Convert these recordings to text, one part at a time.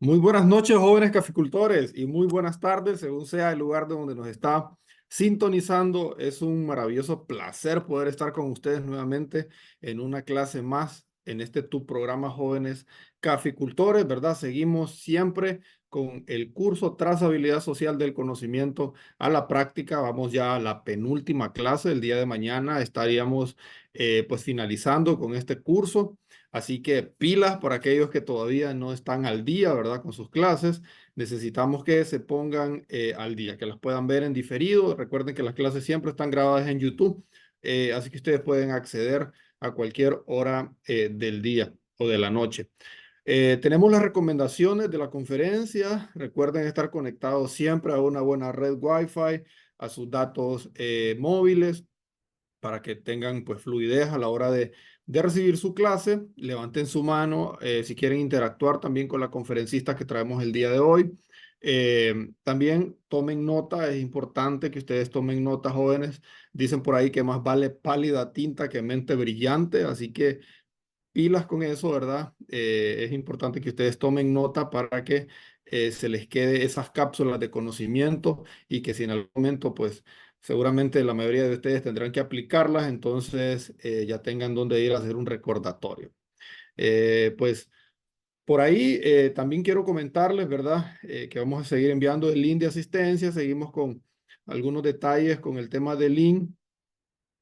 Muy buenas noches, jóvenes caficultores, y muy buenas tardes, según sea el lugar de donde nos está sintonizando. Es un maravilloso placer poder estar con ustedes nuevamente en una clase más en este tu programa Jóvenes Caficultores, ¿verdad? Seguimos siempre con el curso Trazabilidad Social del Conocimiento a la Práctica. Vamos ya a la penúltima clase. El día de mañana estaríamos pues finalizando con este curso. Así que pilas por aquellos que todavía no están al día, ¿verdad? Con sus clases. Necesitamos que se pongan al día, que las puedan ver en diferido. Recuerden que las clases siempre están grabadas en YouTube, así que ustedes pueden acceder a cualquier hora del día o de la noche. Tenemos las recomendaciones de la conferencia. Recuerden estar conectados siempre a una buena red Wi-Fi, a sus datos móviles para que tengan pues fluidez a la hora de recibir su clase. Levanten su mano si quieren interactuar también con la conferencista que traemos el día de hoy. También tomen nota, es importante que ustedes tomen nota, jóvenes. Dicen por ahí que más vale pálida tinta que mente brillante, así que pilas con eso, ¿verdad? Es importante que ustedes tomen nota para que se les quede esas cápsulas de conocimiento y que si en algún momento, pues seguramente la mayoría de ustedes tendrán que aplicarlas, entonces ya tengan dónde ir a hacer un recordatorio. Pues por ahí también quiero comentarles, ¿verdad? Que vamos a seguir enviando el link de asistencia, seguimos con algunos detalles con el tema del link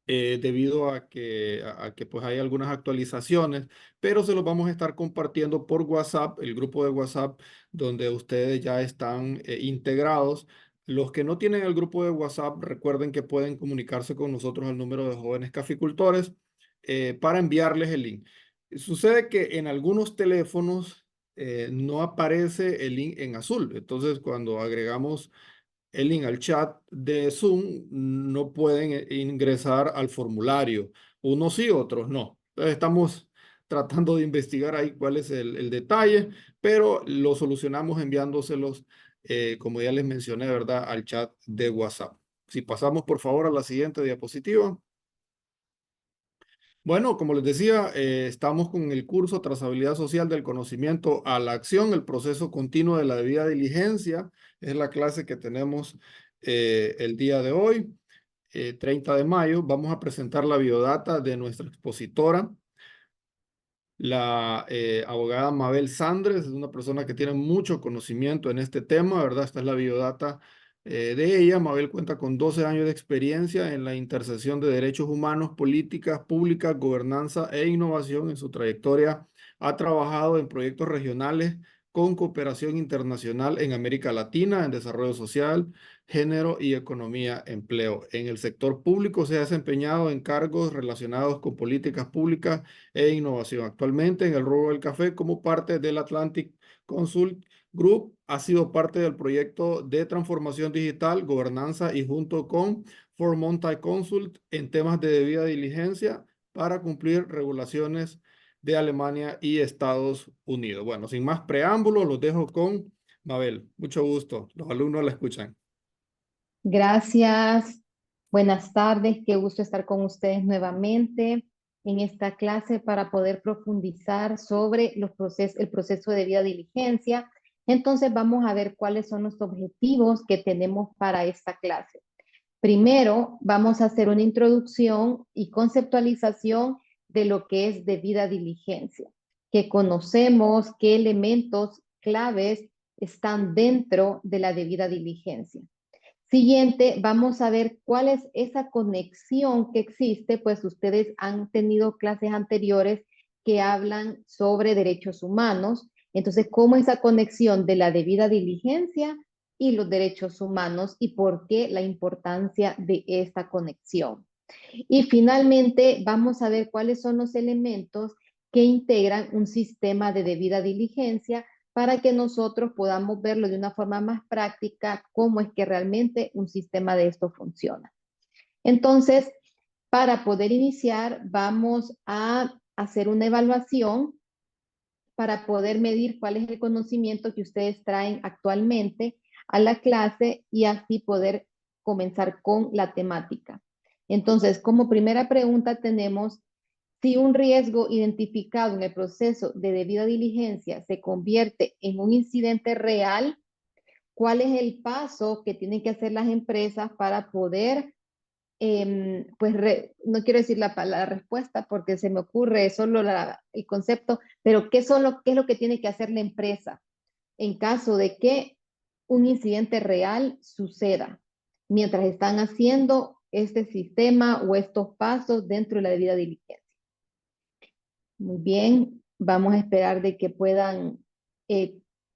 debido a que pues hay algunas actualizaciones, pero se los vamos a estar compartiendo por WhatsApp, el grupo de WhatsApp donde ustedes ya están integrados. Los que no tienen el grupo de WhatsApp, recuerden que pueden comunicarse con nosotros al número de jóvenes caficultores para enviarles el link. Sucede que en algunos teléfonos no aparece el link en azul, entonces cuando agregamos el link al chat de Zoom, no pueden ingresar al formulario. Unos sí, otros no. Entonces estamos tratando de investigar ahí cuál es el detalle, pero lo solucionamos enviándoselos, como ya les mencioné, ¿verdad? Al chat de WhatsApp. Si pasamos por favor a la siguiente diapositiva. Bueno, como les decía, estamos con el curso Trazabilidad Social del Conocimiento a la Acción, el proceso continuo de la debida diligencia. Es la clase que tenemos el día de hoy, 30 de mayo. Vamos a presentar la biodata de nuestra expositora, la abogada Mabel Sandres. Es una persona que tiene mucho conocimiento en este tema, ¿verdad? Esta es la biodata de ella. Mabel cuenta con 12 años de experiencia en la intersección de derechos humanos, políticas públicas, gobernanza e innovación. En su trayectoria ha trabajado en proyectos regionales con cooperación internacional en América Latina, en desarrollo social, género y economía, empleo. En el sector público se ha desempeñado en cargos relacionados con políticas públicas e innovación. Actualmente en el rubro del café, como parte del Atlantic Consult Group, ha sido parte del proyecto de transformación digital, gobernanza y junto con For Monty Consult en temas de debida diligencia para cumplir regulaciones de Alemania y Estados Unidos. Bueno, sin más preámbulos, los dejo con Mabel. Mucho gusto. Los alumnos la escuchan. Gracias, buenas tardes, qué gusto estar con ustedes nuevamente en esta clase para poder profundizar sobre el proceso de debida diligencia. Entonces vamos a ver cuáles son los objetivos que tenemos para esta clase. Primero, vamos a hacer una introducción y conceptualización de lo que es debida diligencia, que conocemos qué elementos claves están dentro de la debida diligencia. Siguiente, vamos a ver cuál es esa conexión que existe, pues ustedes han tenido clases anteriores que hablan sobre derechos humanos. Entonces, ¿cómo esa conexión de la debida diligencia y los derechos humanos y por qué la importancia de esta conexión? Y finalmente, vamos a ver cuáles son los elementos que integran un sistema de debida diligencia para que nosotros podamos verlo de una forma más práctica, cómo es que realmente un sistema de esto funciona. Entonces, para poder iniciar, vamos a hacer una evaluación para poder medir cuál es el conocimiento que ustedes traen actualmente a la clase y así poder comenzar con la temática. Entonces, como primera pregunta tenemos, Si un riesgo identificado en el proceso de debida diligencia se convierte en un incidente real, ¿cuál es el paso que tienen que hacer las empresas para poder, pues no quiero decir la respuesta porque se me ocurre solo el concepto, pero ¿qué es lo que tiene que hacer la empresa en caso de que un incidente real suceda mientras están haciendo este sistema o estos pasos dentro de la debida diligencia? Muy bien, vamos a esperar de que puedan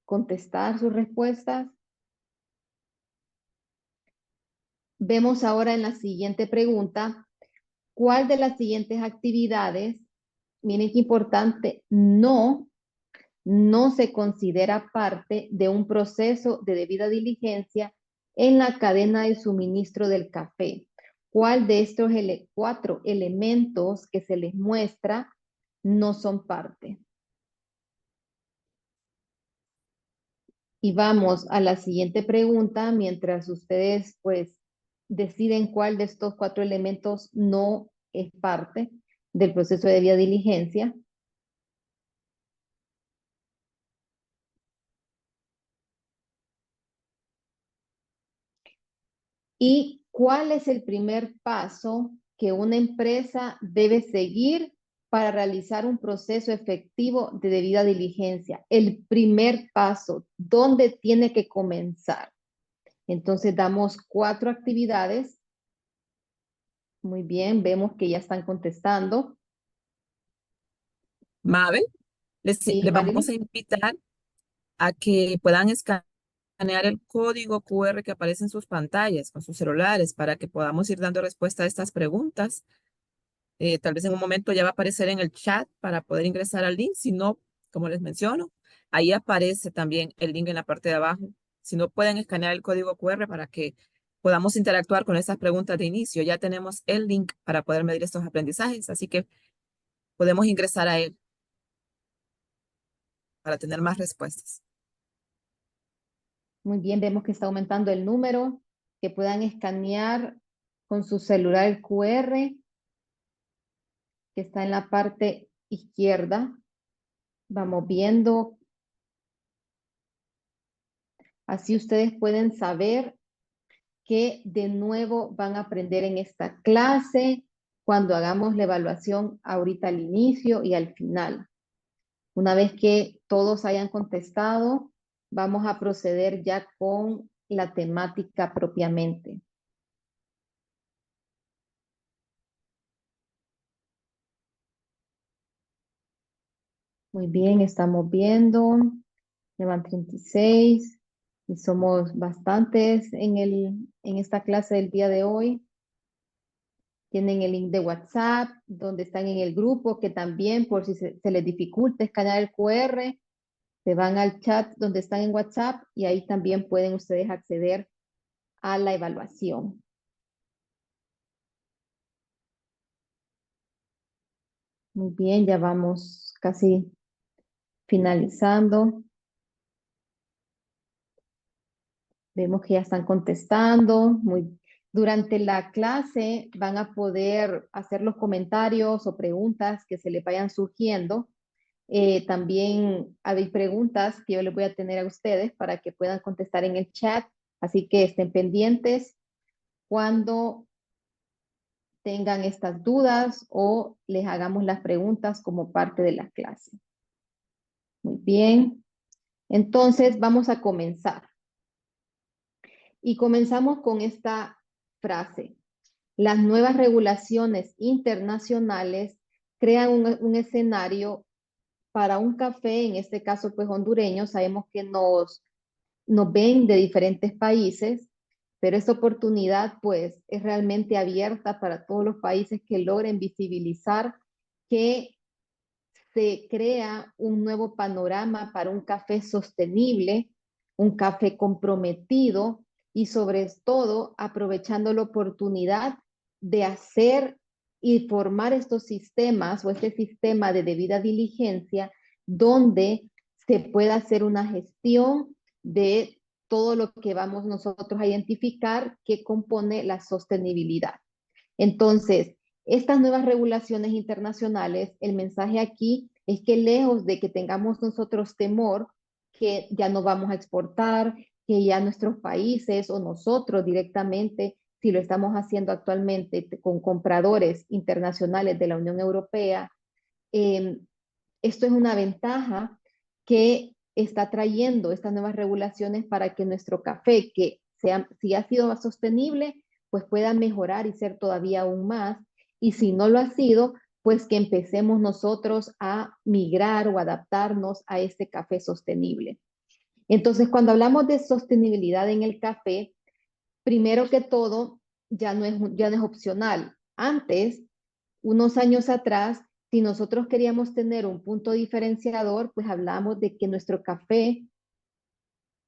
contestar sus respuestas. Vemos ahora en la siguiente pregunta, ¿cuál de las siguientes actividades, miren qué importante, no se considera parte de un proceso de debida diligencia en la cadena de suministro del café? ¿Cuál de estos 4 elementos que se les muestra no son parte? Y vamos a la siguiente pregunta, mientras ustedes pues deciden cuál de estos 4 elementos no es parte del proceso de debida diligencia. ¿Y cuál es el primer paso que una empresa debe seguir para realizar un proceso efectivo de debida diligencia? El primer paso, ¿dónde tiene que comenzar? Entonces damos 4 actividades. Muy bien, vemos que ya están contestando. Mabel, Sí, les vamos a Marilyn. invitar a que puedan escanear el código QR que aparece en sus pantallas con sus celulares para que podamos ir dando respuesta a estas preguntas. Tal vez en un momento ya va a aparecer en el chat para poder ingresar al link. Si no, como les menciono, ahí aparece también el link en la parte de abajo. Si no, pueden escanear el código QR para que podamos interactuar con estas preguntas de inicio. Ya tenemos el link para poder medir estos aprendizajes, así que podemos ingresar a él para tener más respuestas. Muy bien, vemos que está aumentando el número, que puedan escanear con su celular el QR, que está en la parte izquierda. Vamos viendo. Así ustedes pueden saber que de nuevo van a aprender en esta clase cuando hagamos la evaluación ahorita al inicio y al final. Una vez que todos hayan contestado, vamos a proceder ya con la temática propiamente. Muy bien, estamos viendo. Llevan 36 y somos bastantes en esta clase del día de hoy. Tienen el link de WhatsApp, donde están en el grupo, que también por si se les dificulta escanear el QR, se van al chat donde están en WhatsApp y ahí también pueden ustedes acceder a la evaluación. Muy bien, ya vamos casi finalizando. Vemos que ya están contestando. Durante la clase van a poder hacer los comentarios o preguntas que se les vayan surgiendo. También hay preguntas que yo les voy a tener a ustedes para que puedan contestar en el chat. Así que estén pendientes cuando tengan estas dudas o les hagamos las preguntas como parte de la clase. Muy bien. Entonces vamos a comenzar. Y comenzamos con esta frase. Las nuevas regulaciones internacionales crean un escenario para un café, en este caso pues hondureño. Sabemos que nos ven de diferentes países, pero esta oportunidad pues es realmente abierta para todos los países que logren visibilizar que se crea un nuevo panorama para un café sostenible, un café comprometido y sobre todo aprovechando la oportunidad de hacer y formar estos sistemas o este sistema de debida diligencia donde se pueda hacer una gestión de todo lo que vamos nosotros a identificar que compone la sostenibilidad. Entonces, Estas nuevas regulaciones internacionales, el mensaje aquí es que lejos de que tengamos nosotros temor, que ya no vamos a exportar, que ya nuestros países o nosotros directamente, si lo estamos haciendo actualmente con compradores internacionales de la Unión Europea, esto es una ventaja que está trayendo estas nuevas regulaciones para que nuestro café, que sea, si ha sido más sostenible, pues pueda mejorar y ser todavía aún más. Y si no lo ha sido, pues que empecemos nosotros a migrar o adaptarnos a este café sostenible. Entonces, cuando hablamos de sostenibilidad en el café, primero que todo, ya no es opcional. Antes, unos años atrás, si nosotros queríamos tener un punto diferenciador, pues hablamos de que nuestro café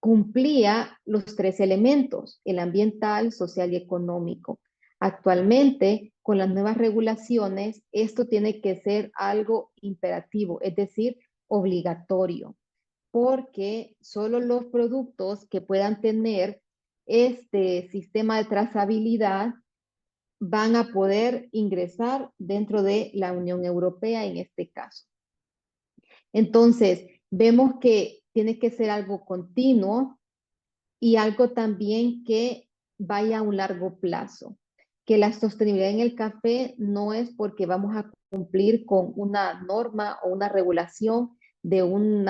cumplía los 3 elementos, el ambiental, social y económico. Actualmente, con las nuevas regulaciones, esto tiene que ser algo imperativo, es decir, obligatorio, porque solo los productos que puedan tener este sistema de trazabilidad van a poder ingresar dentro de la Unión Europea en este caso. Entonces, vemos que tiene que ser algo continuo y algo también que vaya a un largo plazo. Que la sostenibilidad en el café no es porque vamos a cumplir con una norma o una regulación de un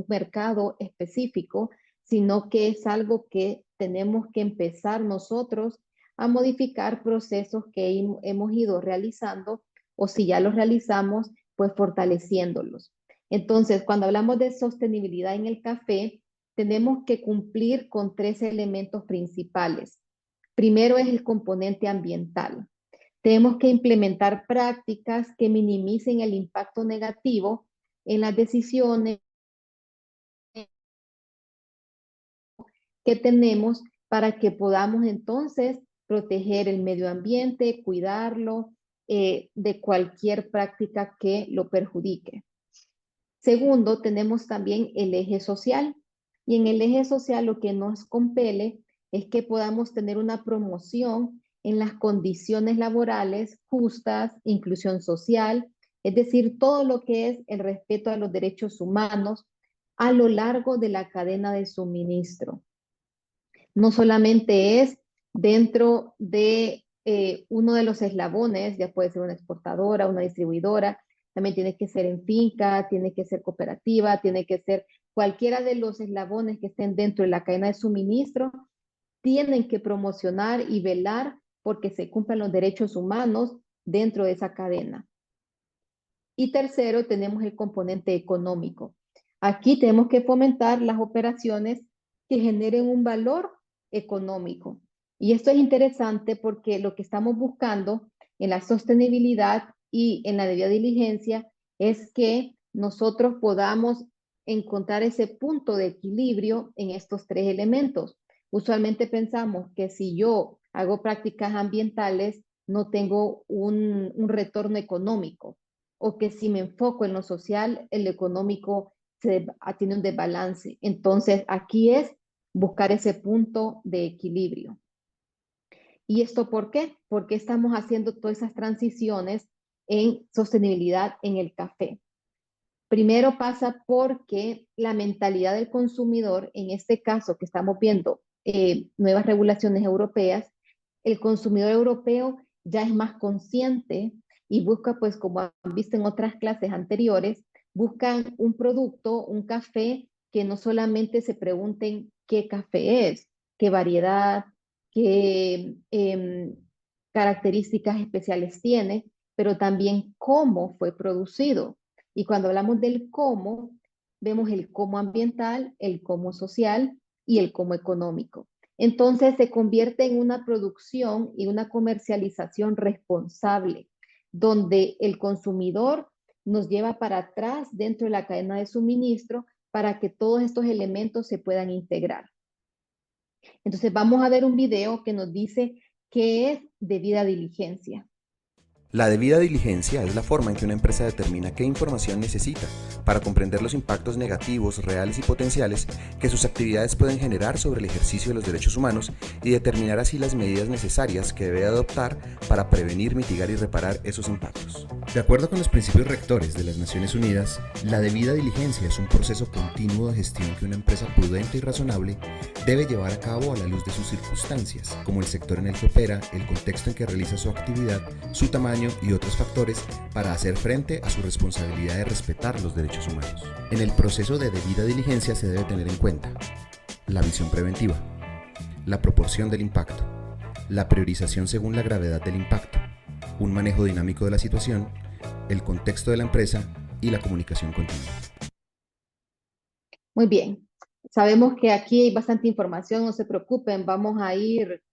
mercado específico, sino que es algo que tenemos que empezar nosotros a modificar procesos que hemos ido realizando o si ya los realizamos, pues fortaleciéndolos. Entonces, cuando hablamos de sostenibilidad en el café, tenemos que cumplir con 3 elementos principales. Primero es el componente ambiental. Tenemos que implementar prácticas que minimicen el impacto negativo en las decisiones que tenemos para que podamos entonces proteger el medio ambiente, cuidarlo de cualquier práctica que lo perjudique. Segundo, tenemos también el eje social. Y en el eje social lo que nos compele es que podamos tener una promoción en las condiciones laborales justas, inclusión social, es decir, todo lo que es el respeto a los derechos humanos a lo largo de la cadena de suministro. No solamente es dentro de uno de los eslabones, ya puede ser una exportadora, una distribuidora, también tiene que ser en finca, tiene que ser cooperativa, tiene que ser cualquiera de los eslabones que estén dentro de la cadena de suministro, tienen que promocionar y velar porque se cumplan los derechos humanos dentro de esa cadena. Y tercero, tenemos el componente económico. Aquí tenemos que fomentar las operaciones que generen un valor económico. Y esto es interesante porque lo que estamos buscando en la sostenibilidad y en la debida diligencia es que nosotros podamos encontrar ese punto de equilibrio en estos 3 elementos. Usualmente pensamos que si yo hago prácticas ambientales, no tengo un retorno económico, o que si me enfoco en lo social, el económico tiene un desbalance. Entonces, aquí es buscar ese punto de equilibrio. ¿Y esto por qué? Porque estamos haciendo todas esas transiciones en sostenibilidad en el café. Primero pasa porque la mentalidad del consumidor, en este caso que estamos viendo nuevas regulaciones europeas, el consumidor europeo ya es más consciente y busca, pues como han visto en otras clases anteriores, buscan un producto, un café, que no solamente se pregunten qué café es, qué variedad, qué características especiales tiene, pero también cómo fue producido. Y cuando hablamos del cómo, vemos el cómo ambiental, el cómo social y el cómo económico. Entonces se convierte en una producción y una comercialización responsable, donde el consumidor nos lleva para atrás dentro de la cadena de suministro para que todos estos elementos se puedan integrar. Entonces vamos a ver un video que nos dice qué es debida diligencia. La debida diligencia es la forma en que una empresa determina qué información necesita para comprender los impactos negativos, reales y potenciales que sus actividades pueden generar sobre el ejercicio de los derechos humanos y determinar así las medidas necesarias que debe adoptar para prevenir, mitigar y reparar esos impactos. De acuerdo con los principios rectores de las Naciones Unidas, la debida diligencia es un proceso continuo de gestión que una empresa prudente y razonable debe llevar a cabo a la luz de sus circunstancias, como el sector en el que opera, el contexto en que realiza su actividad, su tamaño y otros factores para hacer frente a su responsabilidad de respetar los derechos humanos. En el proceso de debida diligencia se debe tener en cuenta la visión preventiva, la proporción del impacto, la priorización según la gravedad del impacto, un manejo dinámico de la situación, el contexto de la empresa y la comunicación continua. Muy bien. Sabemos que aquí hay bastante información, no se preocupen, vamos a ir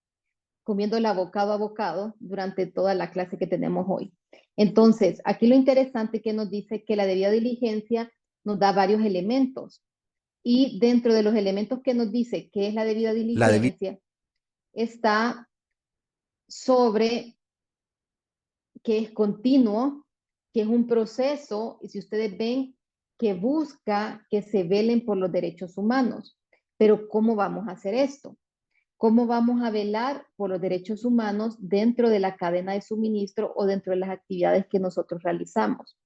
comiéndola bocado a bocado durante toda la clase que tenemos hoy. Entonces, aquí lo interesante que nos dice que la debida diligencia nos da varios elementos. Y dentro de los elementos que nos dice que es la debida diligencia, está sobre que es continuo, que es un proceso, y si ustedes ven, que busca que se velen por los derechos humanos. Pero ¿cómo vamos a hacer esto? ¿Cómo vamos a velar por los derechos humanos dentro de la cadena de suministro o dentro de las actividades que nosotros realizamos?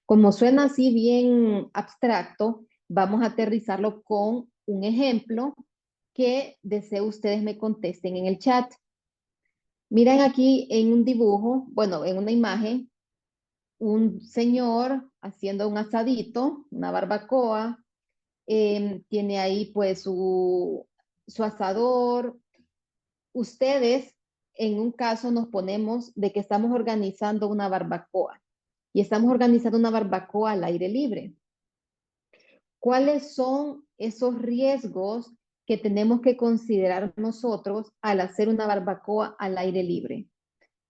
Como suena así bien abstracto, vamos a aterrizarlo con un ejemplo que deseo ustedes me contesten en el chat. Miren aquí en un dibujo, bueno, en una imagen, un señor haciendo un asadito, una barbacoa, tiene ahí pues su asador. Ustedes, en un caso, nos ponemos de que estamos organizando una barbacoa y estamos organizando una barbacoa al aire libre. ¿Cuáles son esos riesgos que tenemos que considerar nosotros al hacer una barbacoa al aire libre?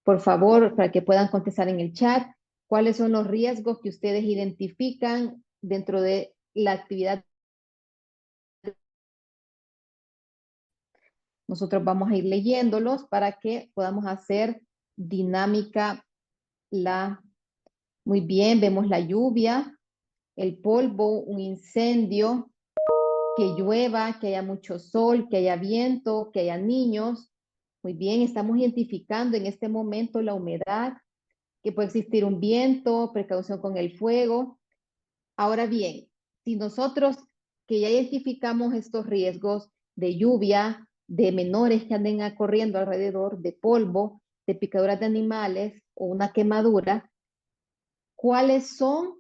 Por favor, para que puedan contestar en el chat, ¿cuáles son los riesgos que ustedes identifican dentro de la actividad? Nosotros vamos a ir leyéndolos para que podamos hacer dinámica la... Muy bien, vemos la lluvia, el polvo, un incendio, que llueva, que haya mucho sol, que haya viento, que haya niños. Muy bien, estamos identificando en este momento la humedad, que puede existir un viento, precaución con el fuego. Ahora bien, si nosotros que ya identificamos estos riesgos de lluvia, de menores que anden corriendo alrededor, de polvo, de picaduras de animales o una quemadura, ¿cuáles son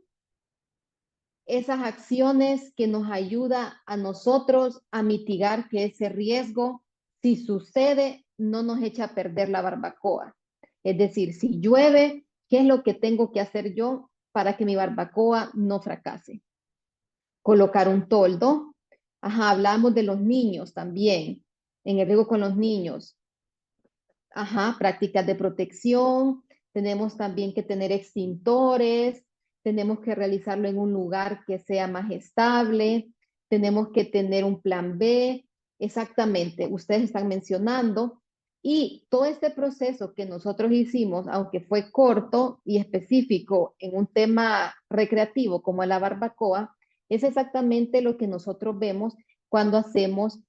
esas acciones que nos ayuda a nosotros a mitigar que ese riesgo, si sucede, no nos echa a perder la barbacoa? Es decir, si llueve, ¿qué es lo que tengo que hacer yo para que mi barbacoa no fracase? Colocar un toldo. Ajá, hablamos de los niños también, en el riego con los niños. Ajá, prácticas de protección. Tenemos también que tener extintores. Tenemos que realizarlo en un lugar que sea más estable. Tenemos que tener un plan B. Exactamente, ustedes están mencionando. Y todo este proceso que nosotros hicimos, aunque fue corto y específico en un tema recreativo como la barbacoa, es exactamente lo que nosotros vemos cuando hacemos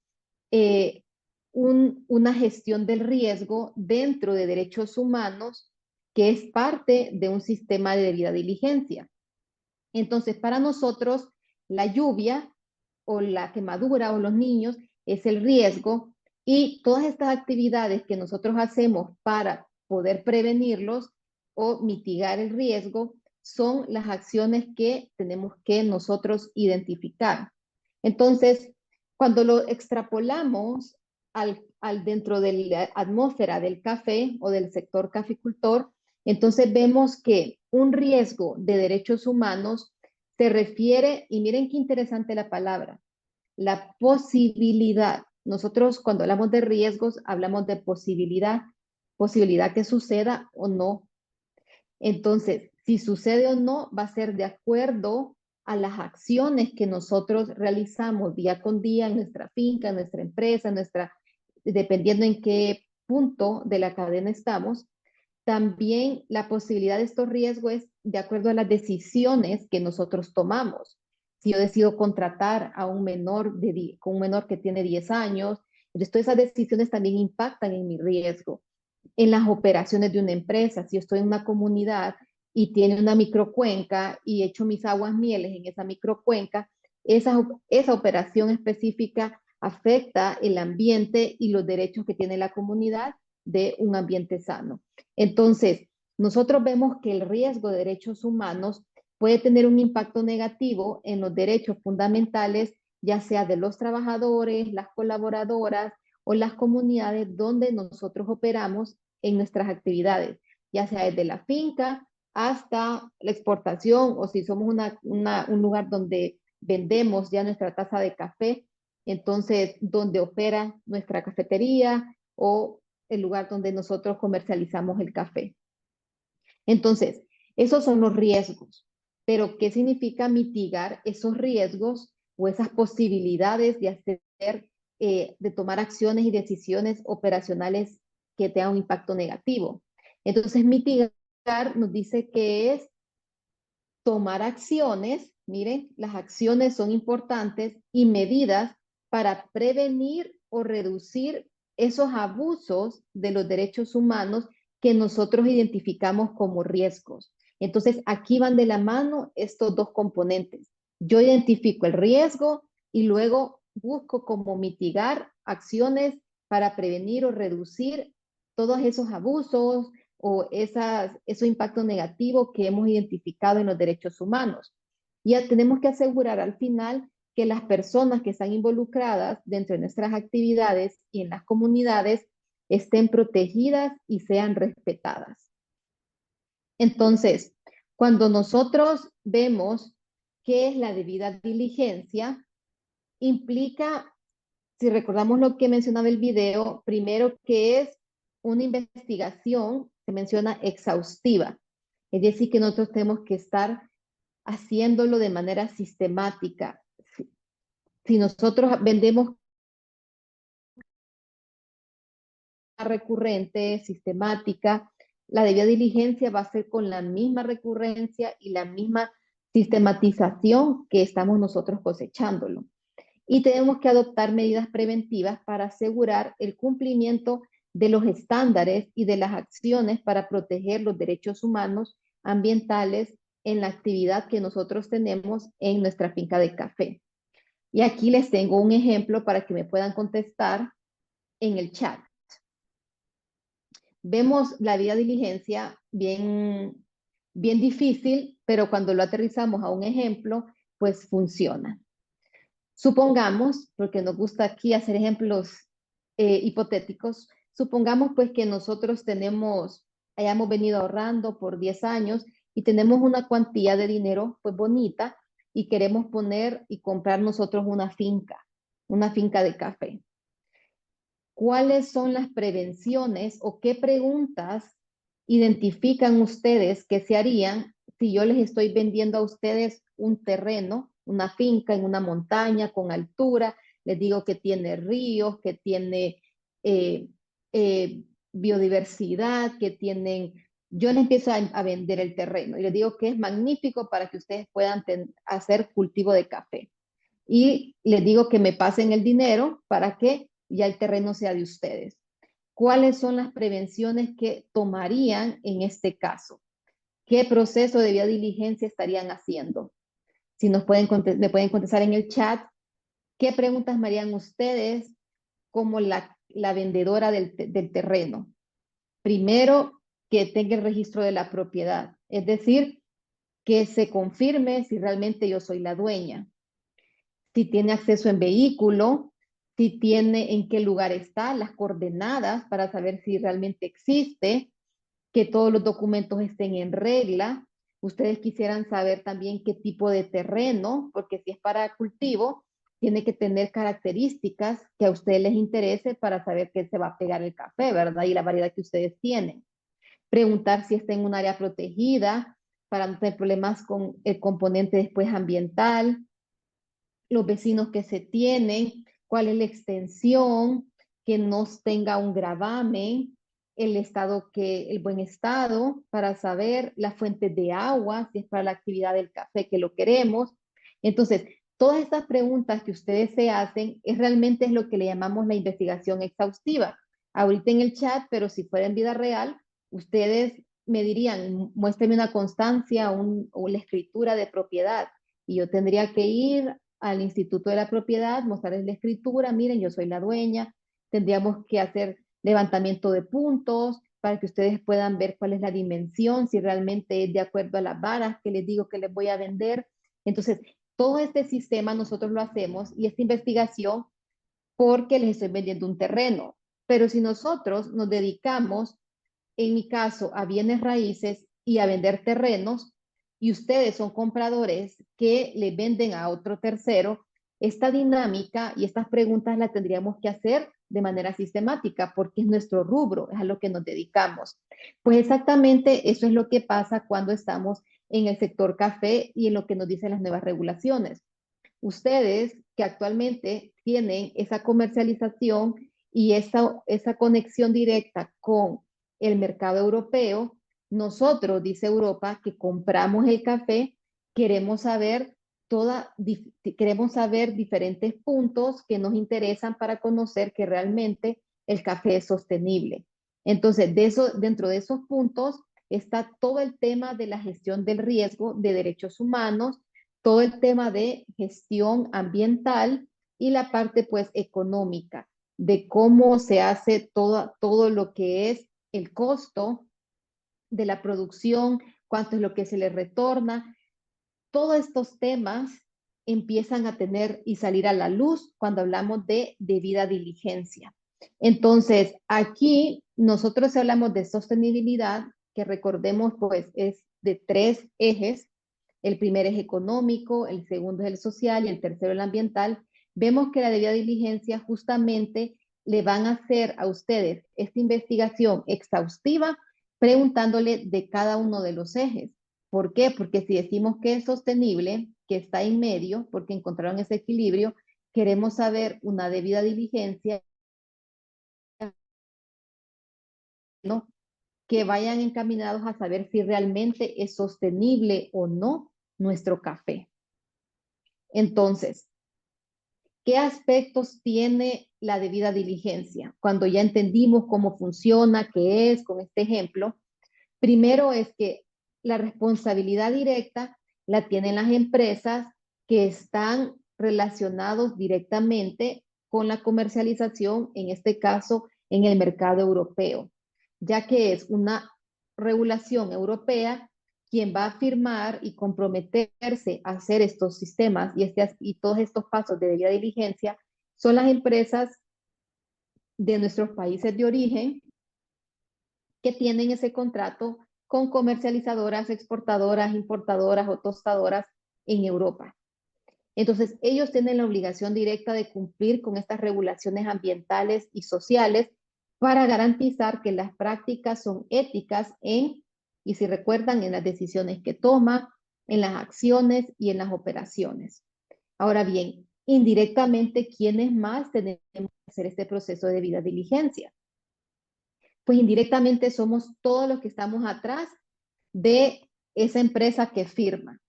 una gestión del riesgo dentro de derechos humanos que es parte de un sistema de debida diligencia. Entonces, para nosotros, la lluvia o la quemadura o los niños es el riesgo y todas estas actividades que nosotros hacemos para poder prevenirlos o mitigar el riesgo son las acciones que tenemos que nosotros identificar. Entonces, cuando lo extrapolamos dentro de la atmósfera del café o del sector caficultor, entonces vemos que un riesgo de derechos humanos se refiere, y miren qué interesante la palabra, la posibilidad. Nosotros cuando hablamos de riesgos hablamos de posibilidad, posibilidad que suceda o no. Entonces, si sucede o no, va a ser de acuerdo a las acciones que nosotros realizamos día con día en nuestra finca, en nuestra empresa, dependiendo en qué punto de la cadena estamos, también la posibilidad de estos riesgos es de acuerdo a las decisiones que nosotros tomamos. Si yo decido contratar a un menor, con un menor que tiene 10 años, entonces todas esas decisiones también impactan en mi riesgo. En las operaciones de una empresa, si yo estoy en una comunidad y tiene una microcuenca y echo mis aguas mieles en esa microcuenca, esa operación específica afecta el ambiente y los derechos que tiene la comunidad de un ambiente sano. Entonces, nosotros vemos que el riesgo de derechos humanos puede tener un impacto negativo en los derechos fundamentales, ya sea de los trabajadores, las colaboradoras o las comunidades donde nosotros operamos en nuestras actividades, ya sea desde la finca hasta la exportación o si somos un lugar donde vendemos ya nuestra taza de café, entonces donde opera nuestra cafetería o el lugar donde nosotros comercializamos el café. Entonces, esos son los riesgos. Pero, ¿qué significa mitigar esos riesgos o esas posibilidades de hacer, de tomar acciones y decisiones operacionales que tengan un impacto negativo? Entonces, mitigar nos dice que es tomar acciones, miren, las acciones son importantes y medidas para prevenir o reducir esos abusos de los derechos humanos que nosotros identificamos como riesgos. Entonces, aquí van de la mano estos dos componentes. Yo identifico el riesgo y luego busco cómo mitigar acciones para prevenir o reducir todos esos abusos o esos impactos negativos que hemos identificado en los derechos humanos. Ya tenemos que asegurar al final que las personas que están involucradas dentro de nuestras actividades y en las comunidades estén protegidas y sean respetadas. Entonces, cuando nosotros vemos qué es la debida diligencia, implica, si recordamos lo que mencionaba el video, primero que es una investigación, se menciona exhaustiva. Es decir, que nosotros tenemos que estar haciéndolo de manera sistemática. Si nosotros vendemos recurrente, sistemática, la debida diligencia va a ser con la misma recurrencia y la misma sistematización que estamos nosotros cosechándolo. Y tenemos que adoptar medidas preventivas para asegurar el cumplimiento de los estándares y de las acciones para proteger los derechos humanos ambientales en la actividad que nosotros tenemos en nuestra finca de café. Y aquí les tengo un ejemplo para que me puedan contestar en el chat. Vemos la debida diligencia bien difícil, pero cuando lo aterrizamos a un ejemplo, pues funciona. Supongamos, porque nos gusta aquí hacer ejemplos hipotéticos, supongamos pues que nosotros hayamos venido ahorrando por 10 años y tenemos una cuantía de dinero pues bonita y queremos poner y comprar nosotros una finca de café. ¿Cuáles son las prevenciones o qué preguntas identifican ustedes que se harían si yo les estoy vendiendo a ustedes un terreno, una finca en una montaña con altura? Les digo que tiene ríos, que tiene biodiversidad, que tienen... Yo les empiezo a vender el terreno y les digo que es magnífico para que ustedes puedan hacer cultivo de café. Y les digo que me pasen el dinero para que ya el terreno sea de ustedes. ¿Cuáles son las prevenciones que tomarían en este caso? ¿Qué proceso de debida diligencia estarían haciendo? Si me pueden contestar en el chat, ¿qué preguntas me harían ustedes como la vendedora del terreno? Primero, que tenga el registro de la propiedad, es decir, que se confirme si realmente yo soy la dueña. Si tiene acceso en vehículo, si tiene en qué lugar está, las coordenadas para saber si realmente existe, que todos los documentos estén en regla. Ustedes quisieran saber también qué tipo de terreno, porque si es para cultivo, tiene que tener características que a ustedes les interese para saber qué se va a pegar el café, ¿verdad? Y la variedad que ustedes tienen. Preguntar si está en un área protegida para no tener problemas con el componente después ambiental, los vecinos que se tienen, cuál es la extensión, que no tenga un gravamen, el buen estado, para saber las fuentes de agua, si es para la actividad del café que lo queremos. Entonces, todas estas preguntas que ustedes se hacen realmente es lo que le llamamos la investigación exhaustiva. Ahorita en el chat, pero si fuera en vida real, ustedes me dirían, muéstrame una constancia o la escritura de propiedad. Y yo tendría que ir al Instituto de la Propiedad, mostrarles la escritura, miren, yo soy la dueña. Tendríamos que hacer levantamiento de puntos para que ustedes puedan ver cuál es la dimensión, si realmente es de acuerdo a las varas que les digo que les voy a vender. Entonces, todo este sistema nosotros lo hacemos y esta investigación porque les estoy vendiendo un terreno. Pero si nosotros nos dedicamos, en mi caso, a bienes raíces y a vender terrenos, y ustedes son compradores que le venden a otro tercero, esta dinámica y estas preguntas las tendríamos que hacer de manera sistemática porque es nuestro rubro, es a lo que nos dedicamos. Pues exactamente eso es lo que pasa cuando estamos en el sector café y en lo que nos dicen las nuevas regulaciones. Ustedes que actualmente tienen esa comercialización y esa conexión directa con el mercado europeo, nosotros, dice Europa, que compramos el café, queremos saber queremos saber diferentes puntos que nos interesan para conocer que realmente el café es sostenible. Entonces, dentro de esos puntos está todo el tema de la gestión del riesgo de derechos humanos, todo el tema de gestión ambiental y la parte pues económica de cómo se hace todo lo que es el costo de la producción, cuánto es lo que se le retorna. Todos estos temas empiezan a tener y salir a la luz cuando hablamos de debida diligencia. Entonces, aquí nosotros hablamos de sostenibilidad, que recordemos pues es de 3 ejes. El primer es económico, el segundo es el social y el tercero el ambiental. Vemos que la debida diligencia justamente le van a hacer a ustedes esta investigación exhaustiva preguntándole de cada uno de los ejes. ¿Por qué? Porque si decimos que es sostenible, que está en medio, porque encontraron ese equilibrio, queremos saber una debida diligencia, ¿no? Que vayan encaminados a saber si realmente es sostenible o no nuestro café. Entonces, ¿qué aspectos tiene la debida diligencia? Cuando ya entendimos cómo funciona, qué es, con este ejemplo, primero es que la responsabilidad directa la tienen las empresas que están relacionados directamente con la comercialización, en este caso, en el mercado europeo, ya que es una regulación europea quien va a firmar y comprometerse a hacer estos sistemas y todos estos pasos de debida diligencia son las empresas de nuestros países de origen que tienen ese contrato con comercializadoras, exportadoras, importadoras o tostadoras en Europa. Entonces, ellos tienen la obligación directa de cumplir con estas regulaciones ambientales y sociales para garantizar que las prácticas son éticas y si recuerdan, en las decisiones que toma, en las acciones y en las operaciones. Ahora bien, indirectamente, ¿quiénes más tenemos que hacer este proceso de debida diligencia? Pues indirectamente somos todos los que estamos atrás de esa empresa que firma.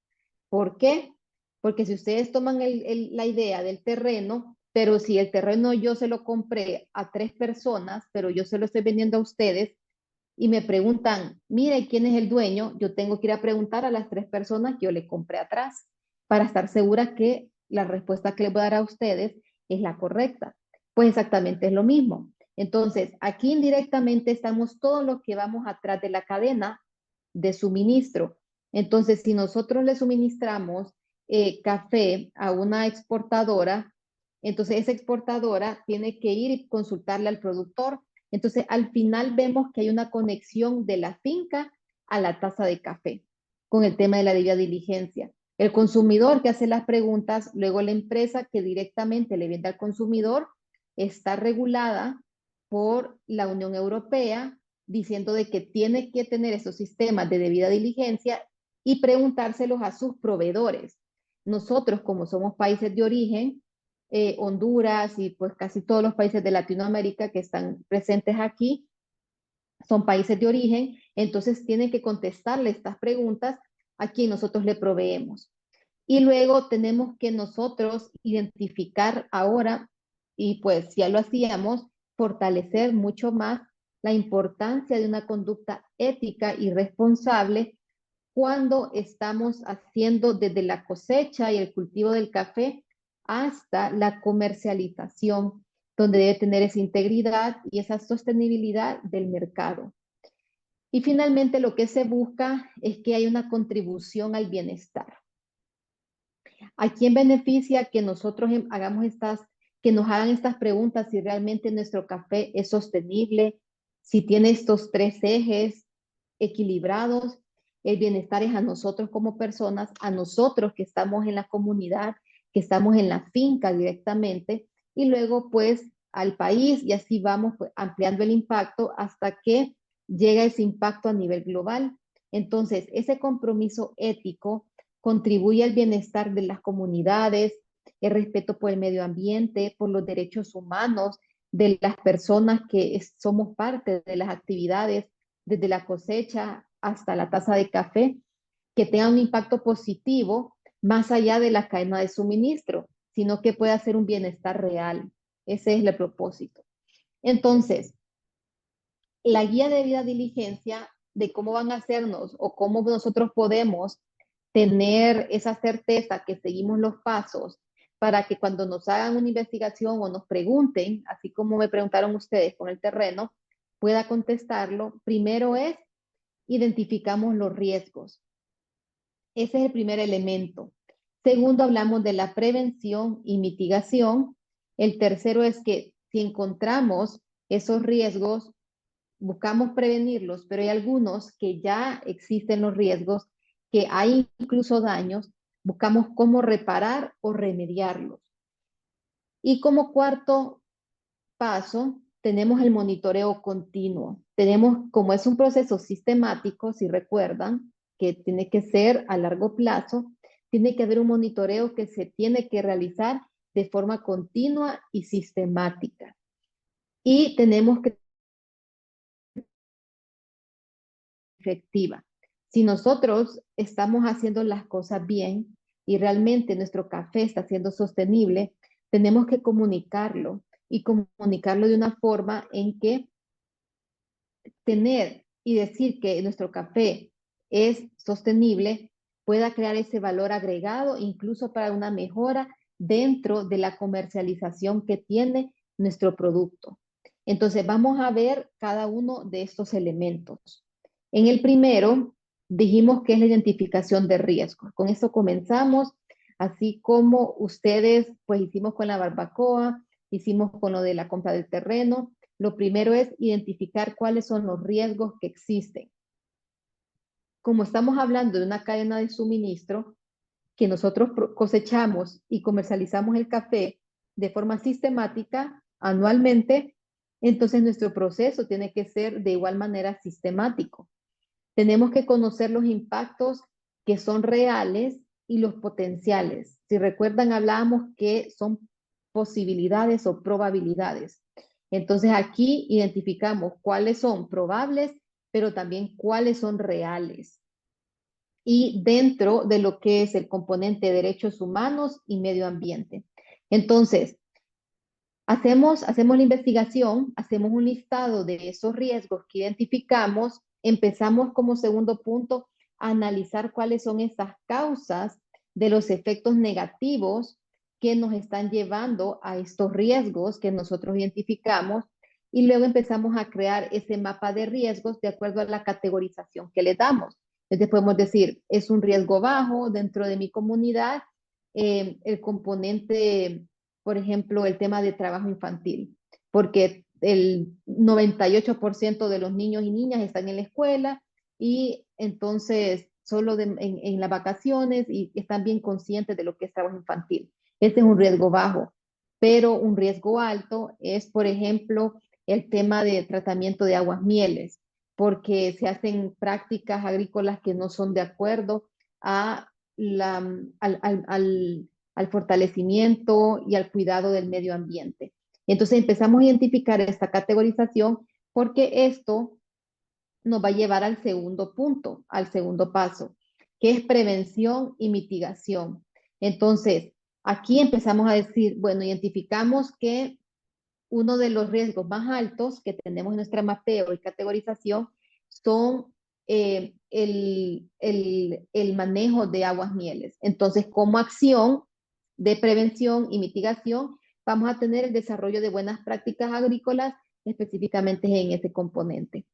¿Por qué? Porque si ustedes toman la idea del terreno, pero si el terreno yo se lo compré a 3 personas, pero yo se lo estoy vendiendo a ustedes y me preguntan, mire, ¿quién es el dueño? Yo tengo que ir a preguntar a las 3 personas que yo le compré atrás para estar segura que la respuesta que les voy a dar a ustedes es la correcta. Pues exactamente es lo mismo. Entonces, aquí indirectamente estamos todos los que vamos atrás de la cadena de suministro. Entonces, si nosotros le suministramos café a una exportadora, entonces esa exportadora tiene que ir y consultarle al productor. Entonces, al final vemos que hay una conexión de la finca a la taza de café con el tema de la debida diligencia. El consumidor que hace las preguntas, luego la empresa que directamente le vende al consumidor, está regulada por la Unión Europea diciendo de que tiene que tener esos sistemas de debida diligencia y preguntárselos a sus proveedores. Nosotros, como somos países de origen, Honduras y pues casi todos los países de Latinoamérica que están presentes aquí, son países de origen, entonces tienen que contestarle estas preguntas a quien nosotros le proveemos. Y luego tenemos que nosotros identificar ahora, y pues ya lo hacíamos, fortalecer mucho más la importancia de una conducta ética y responsable cuando estamos haciendo desde la cosecha y el cultivo del café hasta la comercialización, donde debe tener esa integridad y esa sostenibilidad del mercado. Y finalmente lo que se busca es que haya una contribución al bienestar. ¿A quién beneficia que nosotros hagamos que nos hagan estas preguntas si realmente nuestro café es sostenible, si tiene estos 3 ejes equilibrados? El bienestar es a nosotros como personas, a nosotros que estamos en la comunidad, que estamos en la finca directamente, y luego pues al país, y así vamos pues, ampliando el impacto hasta que llega ese impacto a nivel global. Entonces, ese compromiso ético contribuye al bienestar de las comunidades, el respeto por el medio ambiente, por los derechos humanos de las personas que somos parte de las actividades, desde la cosecha hasta la taza de café, que tenga un impacto positivo más allá de la cadena de suministro, sino que pueda ser un bienestar real. Ese es el propósito. Entonces, la guía de vida diligencia de cómo van a hacernos o cómo nosotros podemos tener esa certeza que seguimos los pasos para que cuando nos hagan una investigación o nos pregunten, así como me preguntaron ustedes con el terreno, pueda contestarlo. Primero es, identificamos los riesgos. Ese es el primer elemento. Segundo, hablamos de la prevención y mitigación. El tercero es que si encontramos esos riesgos, buscamos prevenirlos, pero hay algunos que ya existen los riesgos, que hay incluso daños, buscamos cómo reparar o remediarlos. Y como cuarto paso, tenemos el monitoreo continuo. Tenemos, como es un proceso sistemático, si recuerdan, que tiene que ser a largo plazo, tiene que haber un monitoreo que se tiene que realizar de forma continua y sistemática. Y tenemos que efectiva. Si nosotros estamos haciendo las cosas bien y realmente nuestro café está siendo sostenible, tenemos que comunicarlo y comunicarlo de una forma en que tener y decir que nuestro café es sostenible pueda crear ese valor agregado, incluso para una mejora dentro de la comercialización que tiene nuestro producto. Entonces, vamos a ver cada uno de estos elementos. En el primero, dijimos que es la identificación de riesgos. Con esto comenzamos, así como ustedes, pues hicimos con la barbacoa, hicimos con lo de la compra del terreno. Lo primero es identificar cuáles son los riesgos que existen. Como estamos hablando de una cadena de suministro, que nosotros cosechamos y comercializamos el café de forma sistemática, anualmente, entonces nuestro proceso tiene que ser de igual manera sistemático. Tenemos que conocer los impactos que son reales y los potenciales. Si recuerdan, hablábamos que son posibilidades o probabilidades. Entonces aquí identificamos cuáles son probables, pero también cuáles son reales. Y dentro de lo que es el componente de derechos humanos y medio ambiente. Entonces, hacemos la investigación, hacemos un listado de esos riesgos que identificamos, empezamos como segundo punto a analizar cuáles son esas causas de los efectos negativos que nos están llevando a estos riesgos que nosotros identificamos y luego empezamos a crear ese mapa de riesgos de acuerdo a la categorización que le damos. Entonces podemos decir, es un riesgo bajo dentro de mi comunidad, el componente, por ejemplo, el tema de trabajo infantil, porque el 98% de los niños y niñas están en la escuela y entonces solo en las vacaciones y están bien conscientes de lo que es trabajo infantil. Este es un riesgo bajo, pero un riesgo alto es, por ejemplo, el tema de tratamiento de aguas mieles, porque se hacen prácticas agrícolas que no son de acuerdo a al fortalecimiento y al cuidado del medio ambiente. Entonces empezamos a identificar esta categorización porque esto nos va a llevar al segundo punto, al segundo paso, que es prevención y mitigación. Entonces, aquí empezamos a decir, bueno, identificamos que uno de los riesgos más altos que tenemos en nuestra mapeo y categorización son el manejo de aguas mieles. Entonces, como acción de prevención y mitigación, vamos a tener el desarrollo de buenas prácticas agrícolas, específicamente en ese componente.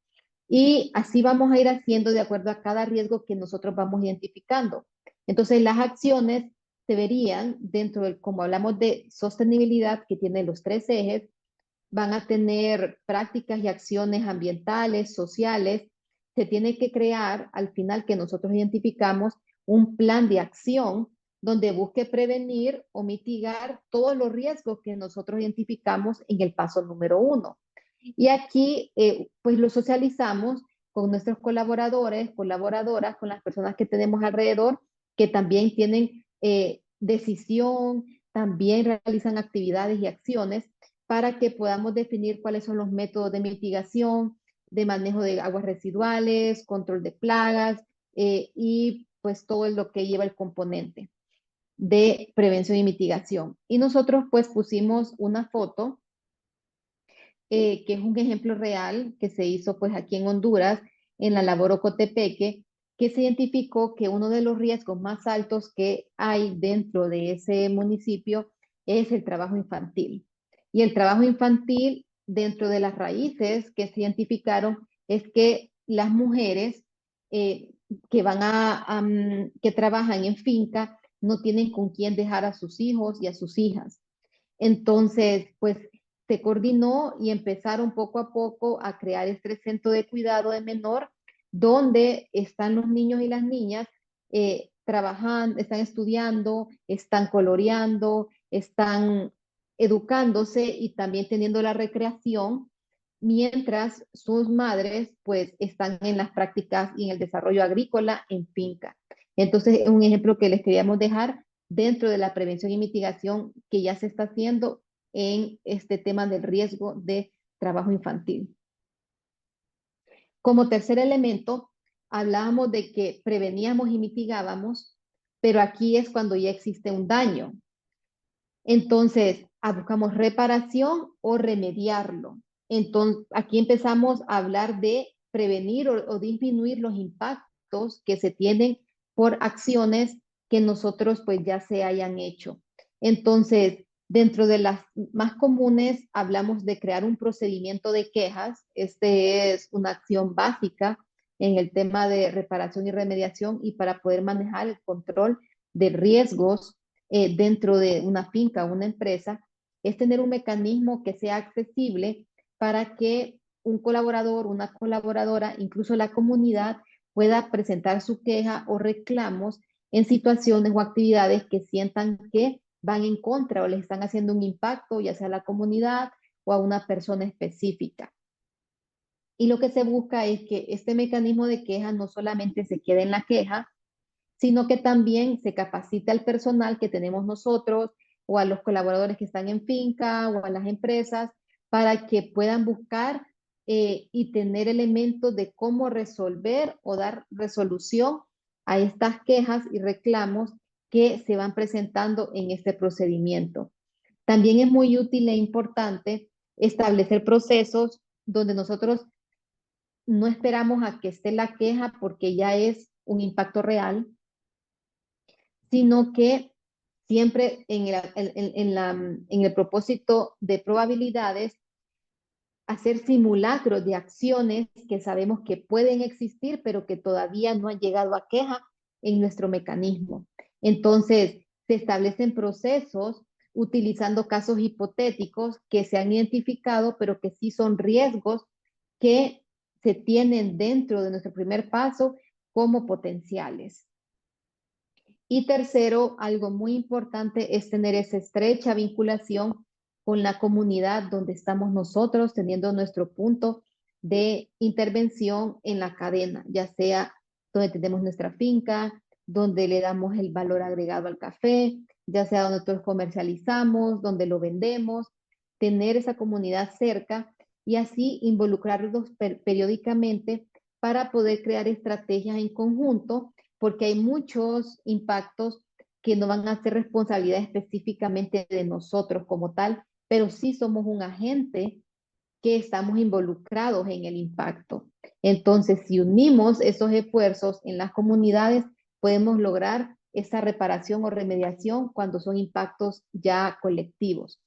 Y así vamos a ir haciendo de acuerdo a cada riesgo que nosotros vamos identificando. Entonces, las acciones se verían dentro del, como hablamos de sostenibilidad, que tiene los 3 ejes, van a tener prácticas y acciones ambientales, sociales. Se tiene que crear, al final que nosotros identificamos, un plan de acción donde busque prevenir o mitigar todos los riesgos que nosotros identificamos en el paso número 1. Y aquí, pues lo socializamos con nuestros colaboradores, colaboradoras, con las personas que tenemos alrededor, que también tienen decisión, también realizan actividades y acciones para que podamos definir cuáles son los métodos de mitigación, de manejo de aguas residuales, control de plagas y pues todo lo que lleva el componente de prevención y mitigación. Y nosotros pues pusimos una foto que es un ejemplo real que se hizo pues aquí en Honduras, en la labor Ocotepeque, que se identificó que uno de los riesgos más altos que hay dentro de ese municipio es el trabajo infantil. Y el trabajo infantil, dentro de las raíces que se identificaron, es que las mujeres que que trabajan en finca no tienen con quién dejar a sus hijos y a sus hijas. Entonces, pues se coordinó y empezaron poco a poco a crear este centro de cuidado de menor, donde están los niños y las niñas trabajando, están estudiando, están coloreando, están educándose y también teniendo la recreación, mientras sus madres pues están en las prácticas y en el desarrollo agrícola en finca. Entonces, es un ejemplo que les queríamos dejar dentro de la prevención y mitigación que ya se está haciendo en este tema del riesgo de trabajo infantil. Como tercer elemento, hablábamos de que preveníamos y mitigábamos, pero aquí es cuando ya existe un daño. Entonces, buscamos reparación o remediarlo. Entonces, aquí empezamos a hablar de prevenir o disminuir los impactos que se tienen por acciones que nosotros pues ya se hayan hecho. Entonces, dentro de las más comunes, hablamos de crear un procedimiento de quejas. Este es una acción básica en el tema de reparación y remediación y para poder manejar el control de riesgos dentro de una finca o una empresa, es tener un mecanismo que sea accesible para que un colaborador, una colaboradora, incluso la comunidad, pueda presentar su queja o reclamos en situaciones o actividades que sientan que van en contra o les están haciendo un impacto, ya sea a la comunidad o a una persona específica. Y lo que se busca es que este mecanismo de queja no solamente se quede en la queja, sino que también se capacite al personal que tenemos nosotros o a los colaboradores que están en finca o a las empresas para que puedan buscar y tener elementos de cómo resolver o dar resolución a estas quejas y reclamos que se van presentando en este procedimiento. También es muy útil e importante establecer procesos donde nosotros no esperamos a que esté la queja porque ya es un impacto real, sino que siempre en el propósito de probabilidades, hacer simulacros de acciones que sabemos que pueden existir, pero que todavía no han llegado a queja en nuestro mecanismo. Entonces, se establecen procesos utilizando casos hipotéticos que se han identificado, pero que sí son riesgos que se tienen dentro de nuestro primer paso como potenciales. Y tercero, algo muy importante es tener esa estrecha vinculación con la comunidad donde estamos nosotros teniendo nuestro punto de intervención en la cadena, ya sea donde tenemos nuestra finca, donde le damos el valor agregado al café, ya sea donde nosotros comercializamos, donde lo vendemos, tener esa comunidad cerca y así involucrarlos periódicamente para poder crear estrategias en conjunto, porque hay muchos impactos que no van a ser responsabilidad específicamente de nosotros como tal, pero sí somos un agente que estamos involucrados en el impacto. Entonces, si unimos esos esfuerzos en las comunidades, podemos lograr esa reparación o remediación cuando son impactos ya colectivos.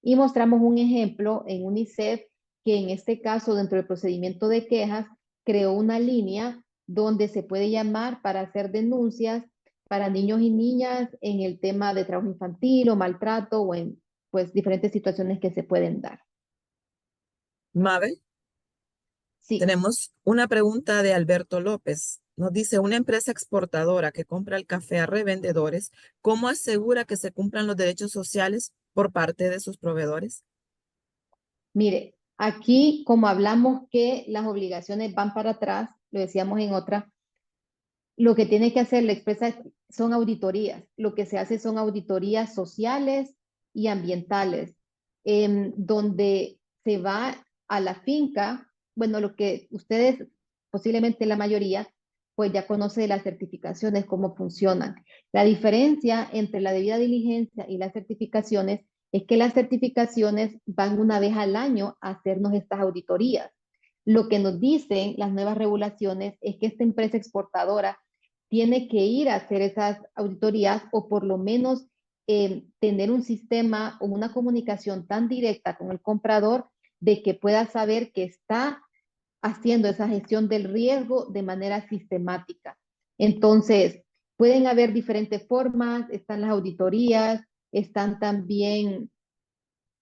Y mostramos un ejemplo en UNICEF que en este caso, dentro del procedimiento de quejas, creó una línea donde se puede llamar para hacer denuncias para niños y niñas en el tema de trabajo infantil o maltrato o en pues diferentes situaciones que se pueden dar. Mabel, Sí. tenemos una pregunta de Alberto López. Nos dice, una empresa exportadora que compra el café a revendedores, ¿cómo asegura que se cumplan los derechos sociales por parte de sus proveedores? Mire, aquí como hablamos que las obligaciones van para atrás, lo decíamos en otra, lo que tiene que hacer la empresa son auditorías. Lo que se hace son auditorías sociales y ambientales, donde se va a la finca, bueno, lo que ustedes, posiblemente la mayoría, pues ya conoce de las certificaciones, cómo funcionan. La diferencia entre la debida diligencia y las certificaciones es que las certificaciones van una vez al año a hacernos estas auditorías. Lo que nos dicen las nuevas regulaciones es que esta empresa exportadora tiene que ir a hacer esas auditorías o por lo menos tener un sistema o una comunicación tan directa con el comprador de que pueda saber que está haciendo esa gestión del riesgo de manera sistemática. Entonces, pueden haber diferentes formas, están las auditorías, están también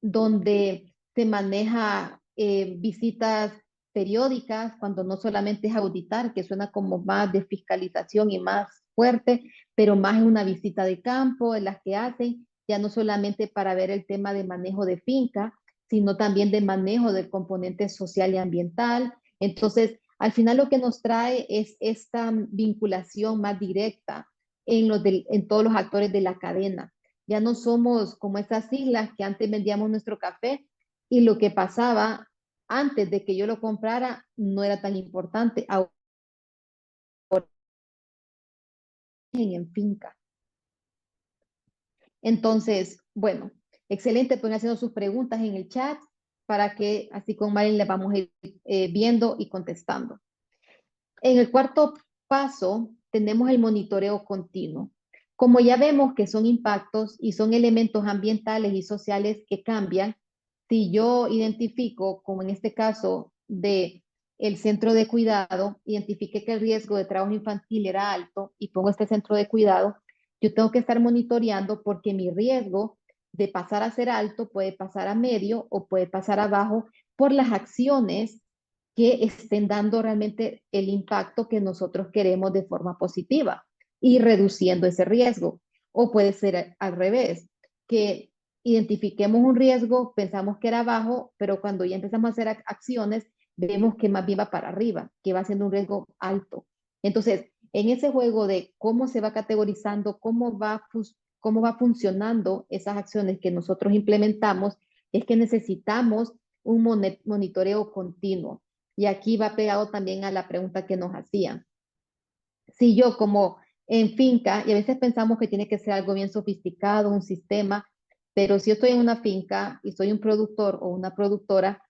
donde se maneja visitas periódicas, cuando no solamente es auditar, que suena como más de fiscalización y más fuerte, pero más es una visita de campo en las que hacen, ya no solamente para ver el tema de manejo de finca, sino también de manejo del componente social y ambiental. Entonces, al final lo que nos trae es esta vinculación más directa en todos los actores de la cadena. Ya no somos como esas islas que antes vendíamos nuestro café y lo que pasaba antes de que yo lo comprara no era tan importante. Ahora en finca. Entonces, bueno, excelente, pueden haciendo sus preguntas en el chat para que así con Marilyn le vamos a ir viendo y contestando. En el cuarto paso tenemos el monitoreo continuo. Como ya vemos que son impactos y son elementos ambientales y sociales que cambian, si yo identifico, como en este caso de el centro de cuidado, identifiqué que el riesgo de trabajo infantil era alto y pongo este centro de cuidado, yo tengo que estar monitoreando porque mi riesgo de pasar a ser alto puede pasar a medio o puede pasar a bajo por las acciones que estén dando realmente el impacto que nosotros queremos de forma positiva y reduciendo ese riesgo. O puede ser al revés, que identifiquemos un riesgo, pensamos que era bajo, pero cuando ya empezamos a hacer acciones, vemos que más bien va para arriba, que va siendo un riesgo alto. Entonces, en ese juego de cómo se va categorizando, cómo va funcionando esas acciones que nosotros implementamos, es que necesitamos un monitoreo continuo. Y aquí va pegado también a la pregunta que nos hacían. Si yo como en finca, y a veces pensamos que tiene que ser algo bien sofisticado, un sistema, pero si yo estoy en una finca y soy un productor o una productora,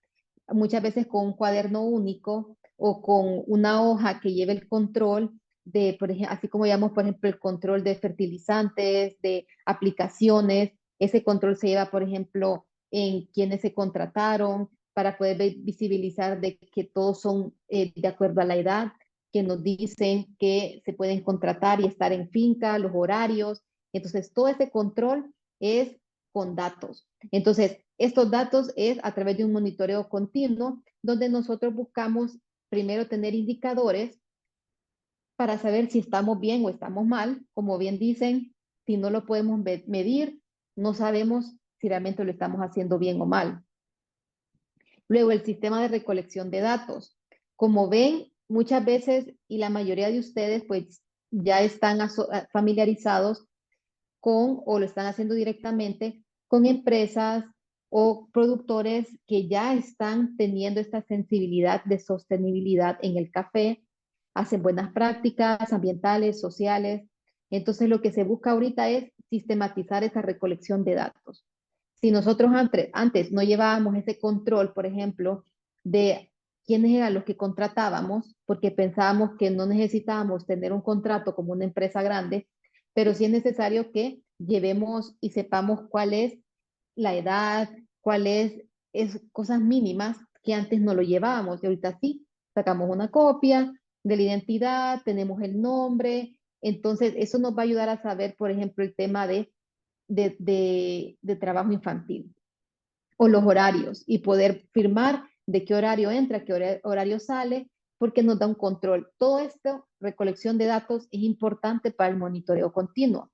muchas veces con un cuaderno único o con una hoja que lleve el control de, por ejemplo, así como llamamos, por ejemplo, el control de fertilizantes, de aplicaciones, ese control se lleva, por ejemplo, en quienes se contrataron para poder visibilizar de que todos son de acuerdo a la edad, que nos dicen que se pueden contratar y estar en finca, los horarios. Entonces, todo ese control es con datos. Entonces, estos datos es a través de un monitoreo continuo, donde nosotros buscamos primero tener indicadores para saber si estamos bien o estamos mal. Como bien dicen, si no lo podemos medir, no sabemos si realmente lo estamos haciendo bien o mal. Luego, el sistema de recolección de datos. Como ven, muchas veces, y la mayoría de ustedes, pues ya están familiarizados con o lo están haciendo directamente con empresas o productores que ya están teniendo esta sensibilidad de sostenibilidad en el café, hacen buenas prácticas ambientales, sociales. Entonces lo que se busca ahorita es sistematizar esa recolección de datos. Si nosotros antes no llevábamos ese control, por ejemplo, de quiénes eran los que contratábamos, porque pensábamos que no necesitábamos tener un contrato como una empresa grande, pero sí es necesario que llevemos y sepamos cuál es la edad, es cosas mínimas que antes no lo llevábamos y ahorita sí, sacamos una copia de la identidad, tenemos el nombre, entonces eso nos va a ayudar a saber, por ejemplo, el tema de trabajo infantil o los horarios y poder firmar de qué horario entra, qué horario sale, porque nos da un control. Todo esto, recolección de datos, es importante para el monitoreo continuo.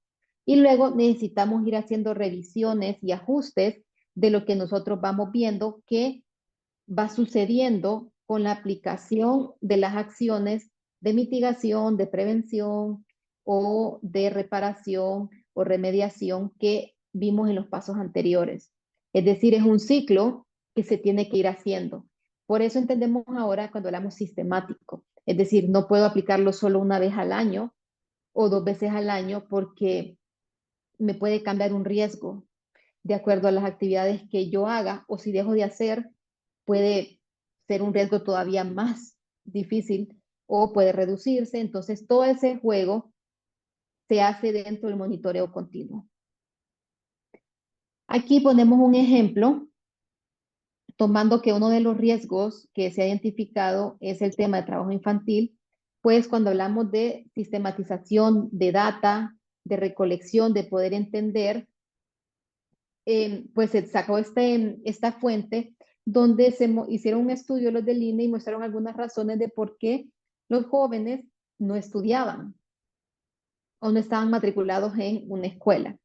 Y luego necesitamos ir haciendo revisiones y ajustes de lo que nosotros vamos viendo que va sucediendo con la aplicación de las acciones de mitigación, de prevención o de reparación o remediación que vimos en los pasos anteriores. Es decir, es un ciclo que se tiene que ir haciendo. Por eso entendemos ahora cuando hablamos sistemático. Es decir, no puedo aplicarlo solo una vez al año o 2 veces al año porque me puede cambiar un riesgo de acuerdo a las actividades que yo haga o si dejo de hacer, puede ser un riesgo todavía más difícil o puede reducirse. Entonces, todo ese juego se hace dentro del monitoreo continuo. Aquí ponemos un ejemplo, tomando que uno de los riesgos que se ha identificado es el tema de trabajo infantil, pues cuando hablamos de sistematización de data, de recolección, de poder entender, pues se sacó esta fuente donde se hicieron un estudio los del INE y mostraron algunas razones de por qué los jóvenes no estudiaban o no estaban matriculados en una escuela.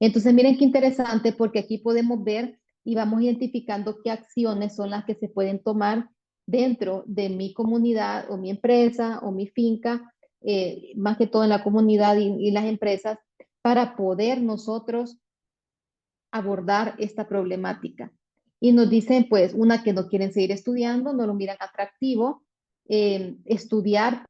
Entonces, miren qué interesante porque aquí podemos ver y vamos identificando qué acciones son las que se pueden tomar dentro de mi comunidad o mi empresa o mi finca, más que todo en la comunidad y las empresas, para poder nosotros abordar esta problemática. Y nos dicen, pues, una que no quieren seguir estudiando, no lo miran atractivo, estudiar,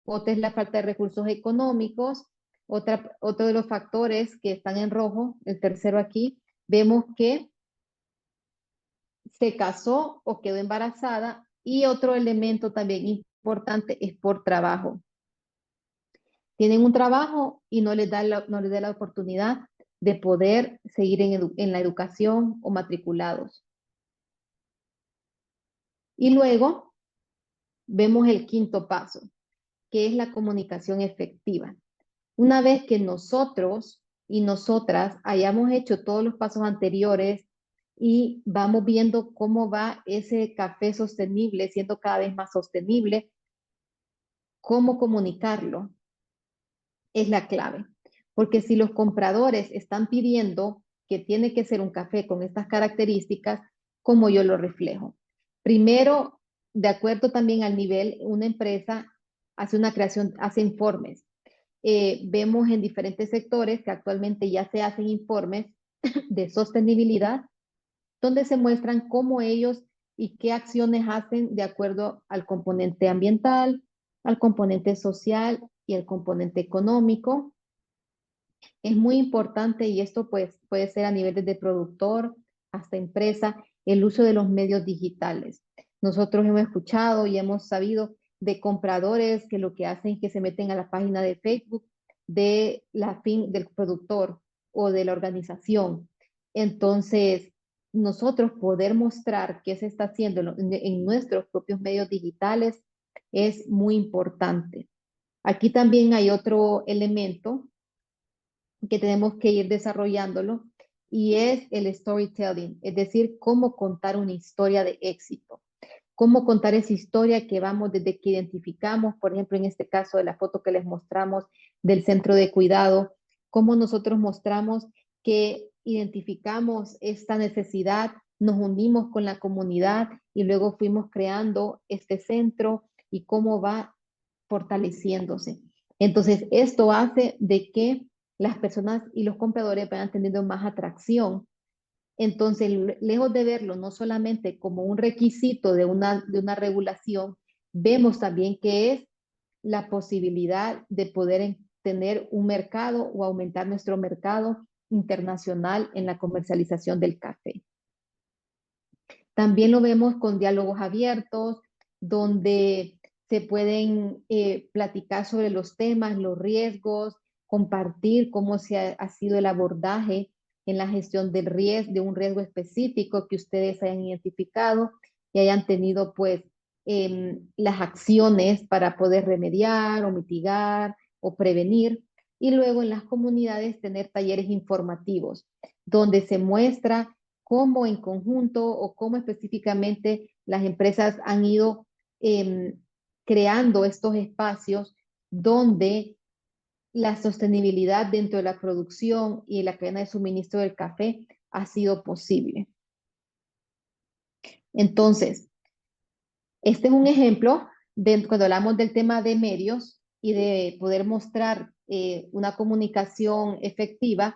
otra es la falta de recursos económicos, otro de los factores que están en rojo, el tercero aquí, vemos que se casó o quedó embarazada y otro elemento también importante es por trabajo. Tienen un trabajo y no les da la oportunidad de poder seguir en la educación o matriculados. Y luego vemos el quinto paso, que es la comunicación efectiva. Una vez que nosotros y nosotras hayamos hecho todos los pasos anteriores y vamos viendo cómo va ese café sostenible, siendo cada vez más sostenible, cómo comunicarlo es la clave. Porque si los compradores están pidiendo que tiene que ser un café con estas características, ¿cómo yo lo reflejo? Primero, de acuerdo también al nivel, una empresa hace una creación, hace informes. Vemos en diferentes sectores que actualmente ya se hacen informes de sostenibilidad, donde se muestran cómo ellos y qué acciones hacen de acuerdo al componente ambiental, al componente social y al componente económico. Es muy importante y esto pues puede ser a nivel desde productor hasta empresa, el uso de los medios digitales. Nosotros hemos escuchado y hemos sabido de compradores que lo que hacen es que se meten a la página de Facebook del productor o de la organización. Entonces, nosotros poder mostrar qué se está haciendo en nuestros propios medios digitales es muy importante. Aquí también hay otro elemento que tenemos que ir desarrollándolo y es el storytelling, es decir, cómo contar una historia de éxito, cómo contar esa historia que vamos desde que identificamos, por ejemplo, en este caso de la foto que les mostramos del centro de cuidado, cómo nosotros mostramos que identificamos esta necesidad, nos unimos con la comunidad y luego fuimos creando este centro y cómo va fortaleciéndose. Entonces, esto hace de que las personas y los compradores vayan teniendo más atracción. Entonces, lejos de verlo no solamente como un requisito de una regulación, vemos también que es la posibilidad de poder tener un mercado o aumentar nuestro mercado internacional en la comercialización del café. También lo vemos con diálogos abiertos, donde se pueden platicar sobre los temas, los riesgos, compartir cómo ha sido el abordaje en la gestión del riesgo, de un riesgo específico que ustedes hayan identificado y hayan tenido pues las acciones para poder remediar o mitigar o prevenir. Y luego en las comunidades tener talleres informativos, donde se muestra cómo en conjunto o cómo específicamente las empresas han ido creando estos espacios donde la sostenibilidad dentro de la producción y la cadena de suministro del café ha sido posible. Entonces, este es un ejemplo de cuando hablamos del tema de medios y de poder mostrar una comunicación efectiva,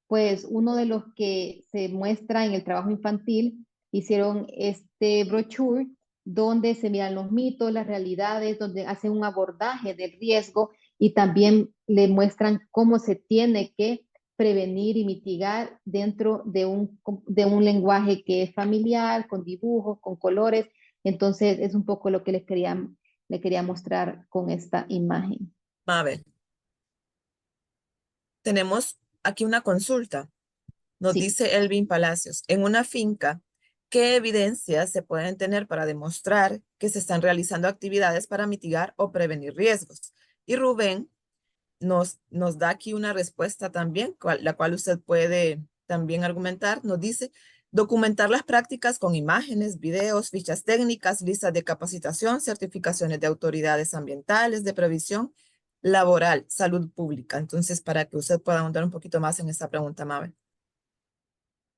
pues uno de los que se muestra en el trabajo infantil, hicieron este brochure donde se miran los mitos, las realidades, donde hacen un abordaje del riesgo y también le muestran cómo se tiene que prevenir y mitigar dentro de un lenguaje que es familiar, con dibujos, con colores. Entonces, es un poco lo que le quería mostrar con esta imagen. Mabel, tenemos aquí una consulta. Nos Sí. dice Elvin Palacios, en una finca, ¿qué evidencias se pueden tener para demostrar que se están realizando actividades para mitigar o prevenir riesgos? Y Rubén nos da aquí una respuesta también, la cual usted puede también argumentar. Nos dice, documentar las prácticas con imágenes, videos, fichas técnicas, listas de capacitación, certificaciones de autoridades ambientales, de previsión laboral, salud pública. Entonces, para que usted pueda ahondar un poquito más en esta pregunta, Mabel.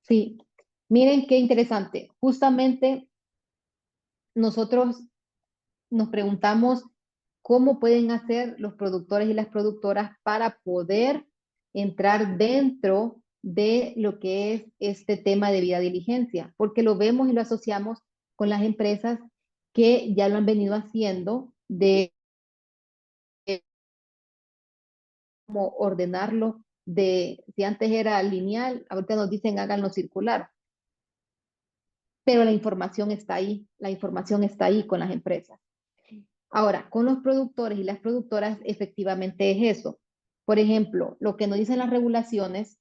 Sí, miren qué interesante. Justamente nosotros nos preguntamos cómo pueden hacer los productores y las productoras para poder entrar dentro de lo que es este tema de vida diligencia, porque lo vemos y lo asociamos con las empresas que ya lo han venido haciendo de cómo ordenarlo si antes era lineal, ahorita nos dicen háganlo circular. Pero la información está ahí con las empresas. Ahora, con los productores y las productoras, efectivamente es eso. Por ejemplo, lo que nos dicen las regulaciones,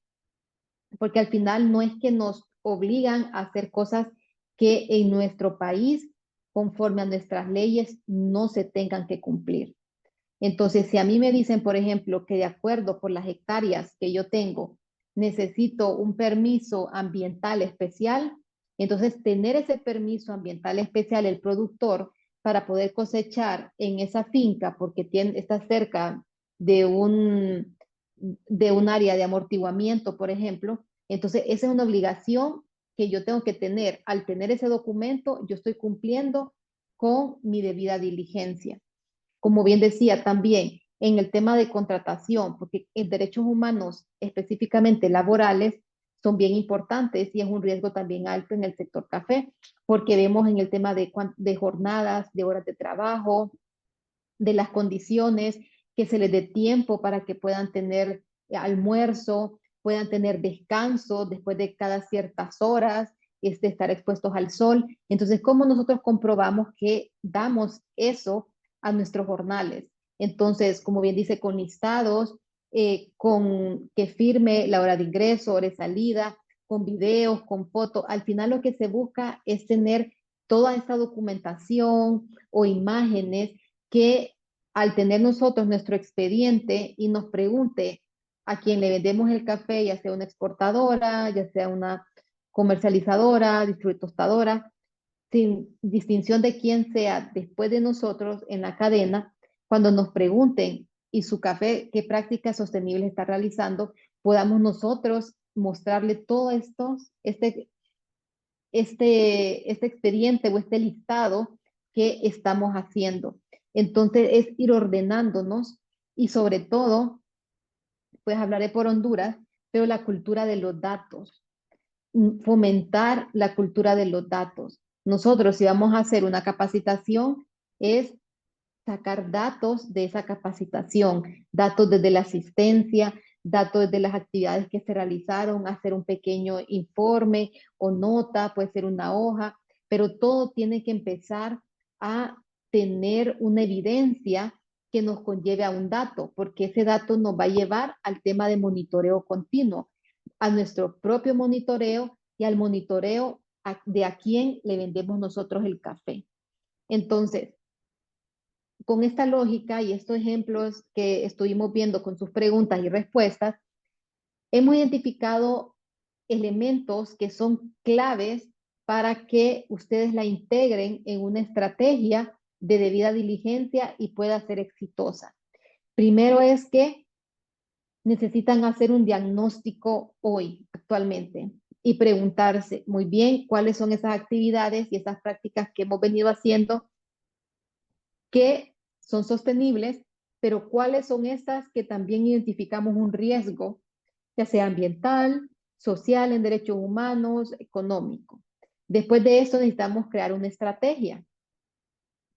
porque al final no es que nos obligan a hacer cosas que en nuestro país, conforme a nuestras leyes, no se tengan que cumplir. Entonces, si a mí me dicen, por ejemplo, que de acuerdo por las hectáreas que yo tengo, necesito un permiso ambiental especial, entonces tener ese permiso ambiental especial el productor para poder cosechar en esa finca, porque está cerca de un área de amortiguamiento, por ejemplo, entonces esa es una obligación que yo tengo que tener. Al tener ese documento, yo estoy cumpliendo con mi debida diligencia. Como bien decía también, en el tema de contratación, porque en derechos humanos, específicamente laborales, son bien importantes y es un riesgo también alto en el sector café, porque vemos en el tema de jornadas, de horas de trabajo, de las condiciones, que se les dé tiempo para que puedan tener almuerzo, puedan tener descanso después de cada ciertas horas, estar expuestos al sol. Entonces, ¿cómo nosotros comprobamos que damos eso a nuestros jornales? Entonces, como bien dice, con listados, con que firme la hora de ingreso, hora de salida, con videos, con fotos. Al final lo que se busca es tener toda esta documentación o imágenes que al tener nosotros nuestro expediente y nos pregunte a quien le vendemos el café, ya sea una exportadora, ya sea una comercializadora, tostadora, sin distinción de quién sea después de nosotros en la cadena, cuando nos pregunten y su café qué prácticas sostenibles está realizando, podamos nosotros mostrarle todo este expediente o este listado que estamos haciendo. Entonces es ir ordenándonos y sobre todo, pues hablaré por Honduras, pero la cultura de los datos, fomentar la cultura de los datos. Nosotros, si vamos a hacer una capacitación, es sacar datos de esa capacitación, datos desde la asistencia, datos de las actividades que se realizaron, hacer un pequeño informe o nota, puede ser una hoja, pero todo tiene que empezar a tener una evidencia que nos conlleve a un dato, porque ese dato nos va a llevar al tema de monitoreo continuo, a nuestro propio monitoreo y al monitoreo de a quién le vendemos nosotros el café. Entonces, con esta lógica y estos ejemplos que estuvimos viendo con sus preguntas y respuestas, hemos identificado elementos que son claves para que ustedes la integren en una estrategia de debida diligencia y pueda ser exitosa. Primero es que necesitan hacer un diagnóstico hoy, actualmente, y preguntarse muy bien cuáles son esas actividades y esas prácticas que hemos venido haciendo que son sostenibles, pero cuáles son estas que también identificamos un riesgo, ya sea ambiental, social, en derechos humanos, económico. Después de esto necesitamos crear una estrategia,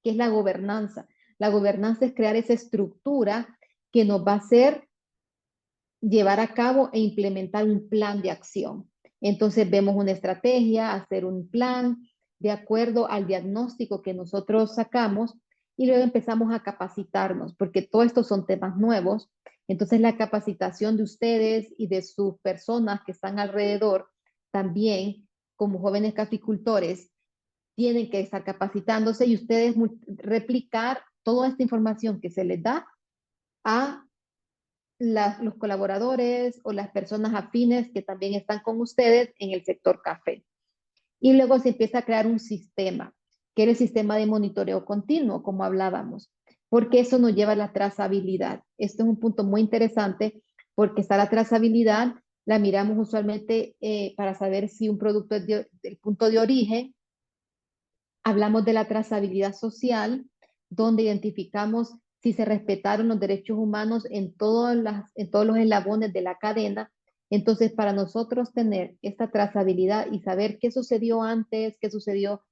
que es la gobernanza. La gobernanza es crear esa estructura que nos va a hacer llevar a cabo e implementar un plan de acción. Entonces vemos una estrategia, hacer un plan de acuerdo al diagnóstico que nosotros sacamos y luego empezamos a capacitarnos, porque todos estos son temas nuevos. Entonces la capacitación de ustedes y de sus personas que están alrededor también, como jóvenes caficultores, tienen que estar capacitándose y ustedes replicar toda esta información que se les da a los colaboradores o las personas afines que también están con ustedes en el sector café. Y luego se empieza a crear un sistema, que era el sistema de monitoreo continuo, como hablábamos, porque eso nos lleva a la trazabilidad. Esto es un punto muy interesante porque está la trazabilidad, la miramos usualmente para saber si un producto es del punto de origen. Hablamos de la trazabilidad social, donde identificamos si se respetaron los derechos humanos en todos los eslabones de la cadena. Entonces, para nosotros tener esta trazabilidad y saber qué sucedió antes, qué sucedió,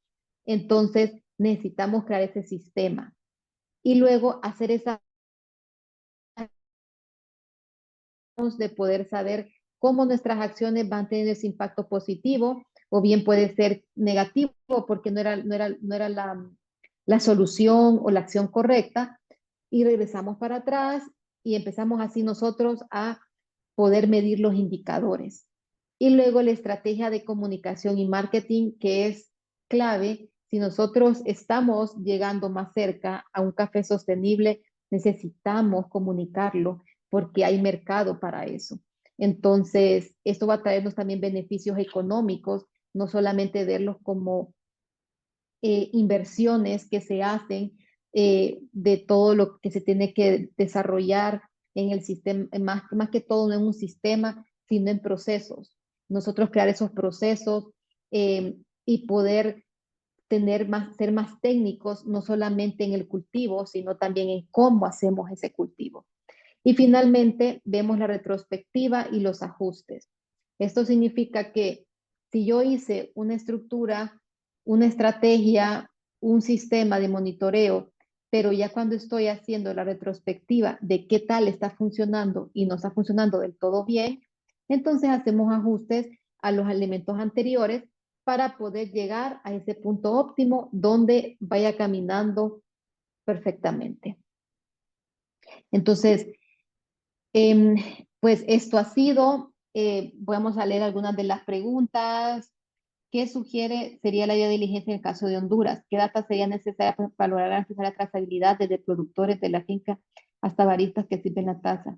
entonces necesitamos crear ese sistema. Y luego hacer esa de poder saber cómo nuestras acciones van teniendo ese impacto positivo o bien puede ser negativo porque no era la solución o la acción correcta y regresamos para atrás y empezamos así nosotros a poder medir los indicadores. Y luego la estrategia de comunicación y marketing que es clave. Si nosotros estamos llegando más cerca a un café sostenible, necesitamos comunicarlo porque hay mercado para eso. Entonces, esto va a traernos también beneficios económicos, no solamente verlos como inversiones que se hacen de todo lo que se tiene que desarrollar en el sistema, más que todo no en un sistema, sino en procesos. Nosotros crear esos procesos y poder ser más técnicos, no solamente en el cultivo, sino también en cómo hacemos ese cultivo. Y finalmente vemos la retrospectiva y los ajustes. Esto significa que si yo hice una estructura, una estrategia, un sistema de monitoreo, pero ya cuando estoy haciendo la retrospectiva de qué tal está funcionando y no está funcionando del todo bien, entonces hacemos ajustes a los elementos anteriores para poder llegar a ese punto óptimo donde vaya caminando perfectamente. Entonces, pues esto ha sido, vamos a leer algunas de las preguntas. ¿Qué sugiere sería la diligencia en el caso de Honduras? ¿Qué data sería necesaria para lograr garantizar la trazabilidad desde productores de la finca hasta baristas que sirven la taza?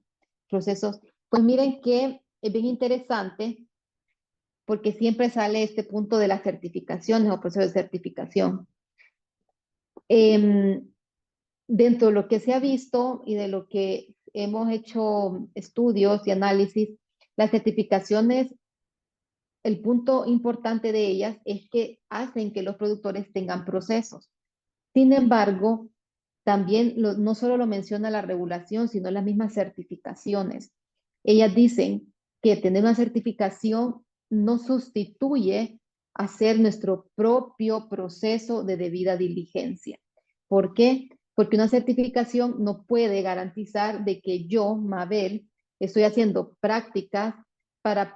Procesos. Pues miren que es bien interesante porque siempre sale este punto de las certificaciones o proceso de certificación. Dentro de lo que se ha visto y de lo que hemos hecho estudios y análisis, las certificaciones, el punto importante de ellas es que hacen que los productores tengan procesos. Sin embargo, también no solo lo menciona la regulación, sino las mismas certificaciones. Ellas dicen que tener una certificación no sustituye hacer nuestro propio proceso de debida diligencia. ¿Por qué? Porque una certificación no puede garantizar de que yo, Mabel, estoy haciendo prácticas para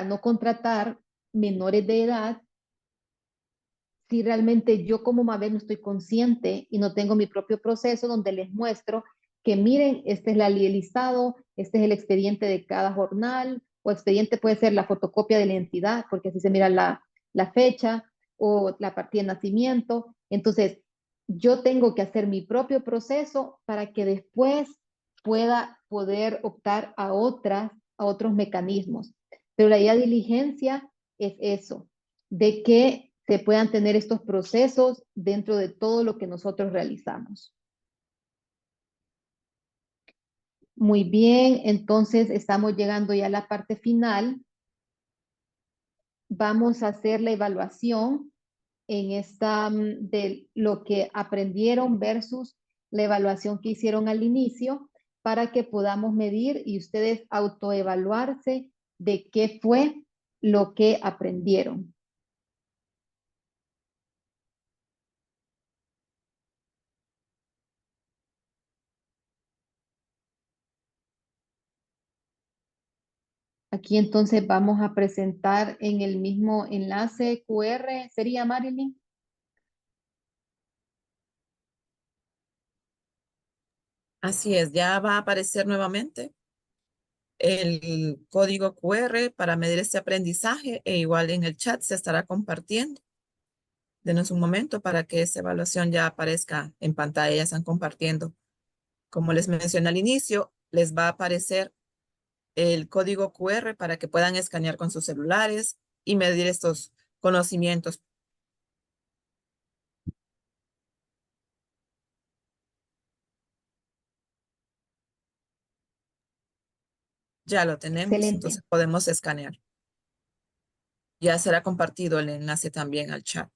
no contratar menores de edad si realmente yo como Mabel no estoy consciente y no tengo mi propio proceso donde les muestro que miren, este es el listado, este es el expediente de cada jornal, o expediente puede ser la fotocopia de la entidad, porque así se mira la fecha, o la partida de nacimiento. Entonces, yo tengo que hacer mi propio proceso para que después pueda poder optar a otros mecanismos. Pero la diligencia es eso, de que se puedan tener estos procesos dentro de todo lo que nosotros realizamos. Muy bien, entonces estamos llegando ya a la parte final. Vamos a hacer la evaluación de lo que aprendieron versus la evaluación que hicieron al inicio para que podamos medir y ustedes autoevaluarse de qué fue lo que aprendieron. Aquí entonces vamos a presentar en el mismo enlace QR. ¿Sería, Marilyn? Así es, ya va a aparecer nuevamente el código QR para medir este aprendizaje e igual en el chat se estará compartiendo. Denos un momento para que esta evaluación ya aparezca en pantalla, ya están compartiendo. Como les mencioné al inicio, les va a aparecer el código QR para que puedan escanear con sus celulares y medir estos conocimientos. Ya lo tenemos, Excelente. entonces podemos escanear. Ya será compartido el enlace también al chat.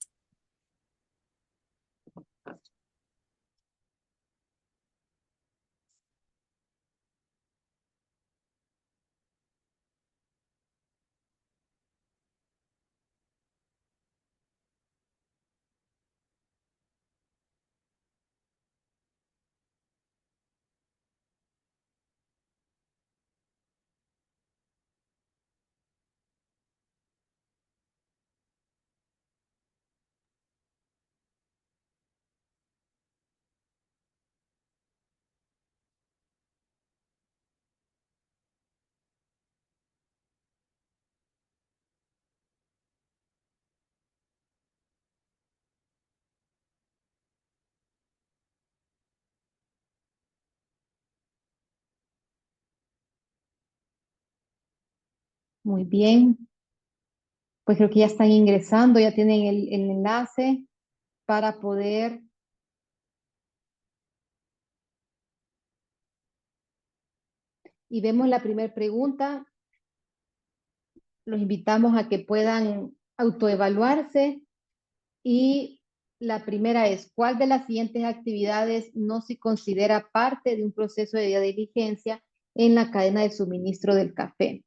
Muy bien. Pues creo que ya están ingresando, ya tienen el enlace para poder. Y vemos la primera pregunta. Los invitamos a que puedan autoevaluarse. Y la primera es, ¿cuál de las siguientes actividades no se considera parte de un proceso de diligencia en la cadena de suministro del café?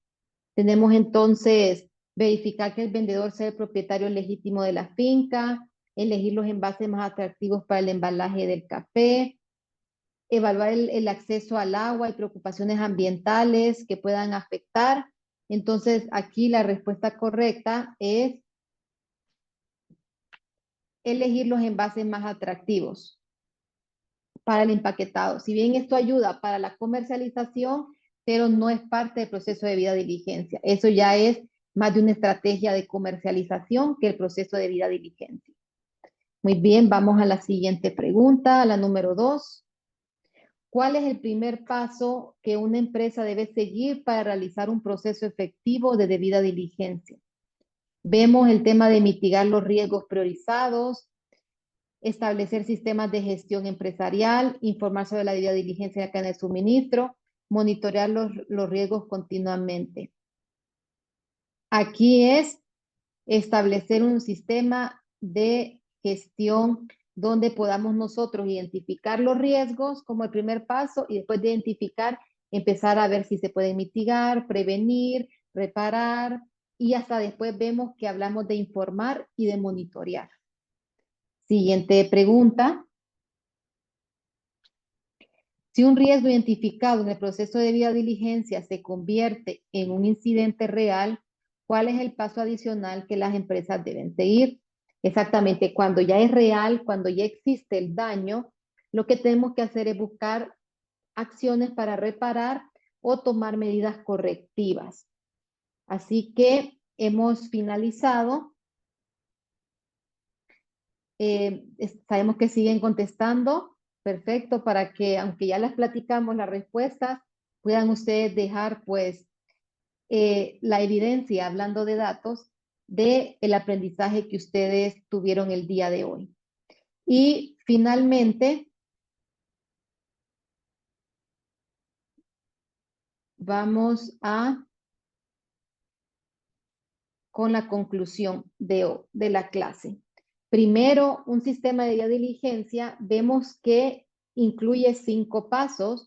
Tenemos entonces verificar que el vendedor sea el propietario legítimo de la finca, elegir los envases más atractivos para el embalaje del café, evaluar el acceso al agua y preocupaciones ambientales que puedan afectar. Entonces, aquí la respuesta correcta es elegir los envases más atractivos para el empaquetado. Si bien esto ayuda para la comercialización, pero no es parte del proceso de vida diligencia. Eso ya es más de una estrategia de comercialización que el proceso de vida diligencia. Muy bien, vamos a la siguiente pregunta, a la número 2. ¿Cuál es el primer paso que una empresa debe seguir para realizar un proceso efectivo de debida diligencia? Vemos el tema de mitigar los riesgos priorizados, establecer sistemas de gestión empresarial, informar sobre la debida diligencia de la cadena de suministro, monitorear los riesgos continuamente. Aquí es establecer un sistema de gestión donde podamos nosotros identificar los riesgos como el primer paso y después de identificar, empezar a ver si se pueden mitigar, prevenir, reparar, y hasta después vemos que hablamos de informar y de monitorear. Siguiente pregunta. Si un riesgo identificado en el proceso de debida diligencia se convierte en un incidente real, ¿cuál es el paso adicional que las empresas deben seguir? Exactamente, cuando ya es real, cuando ya existe el daño, lo que tenemos que hacer es buscar acciones para reparar o tomar medidas correctivas. Así que hemos finalizado. Sabemos que siguen contestando. Perfecto, para que, aunque ya las platicamos las respuestas, puedan ustedes dejar pues la evidencia, hablando de datos, de el aprendizaje que ustedes tuvieron el día de hoy. Y finalmente, vamos con la conclusión de la clase. Primero, un sistema de debida diligencia, vemos que incluye 5 pasos.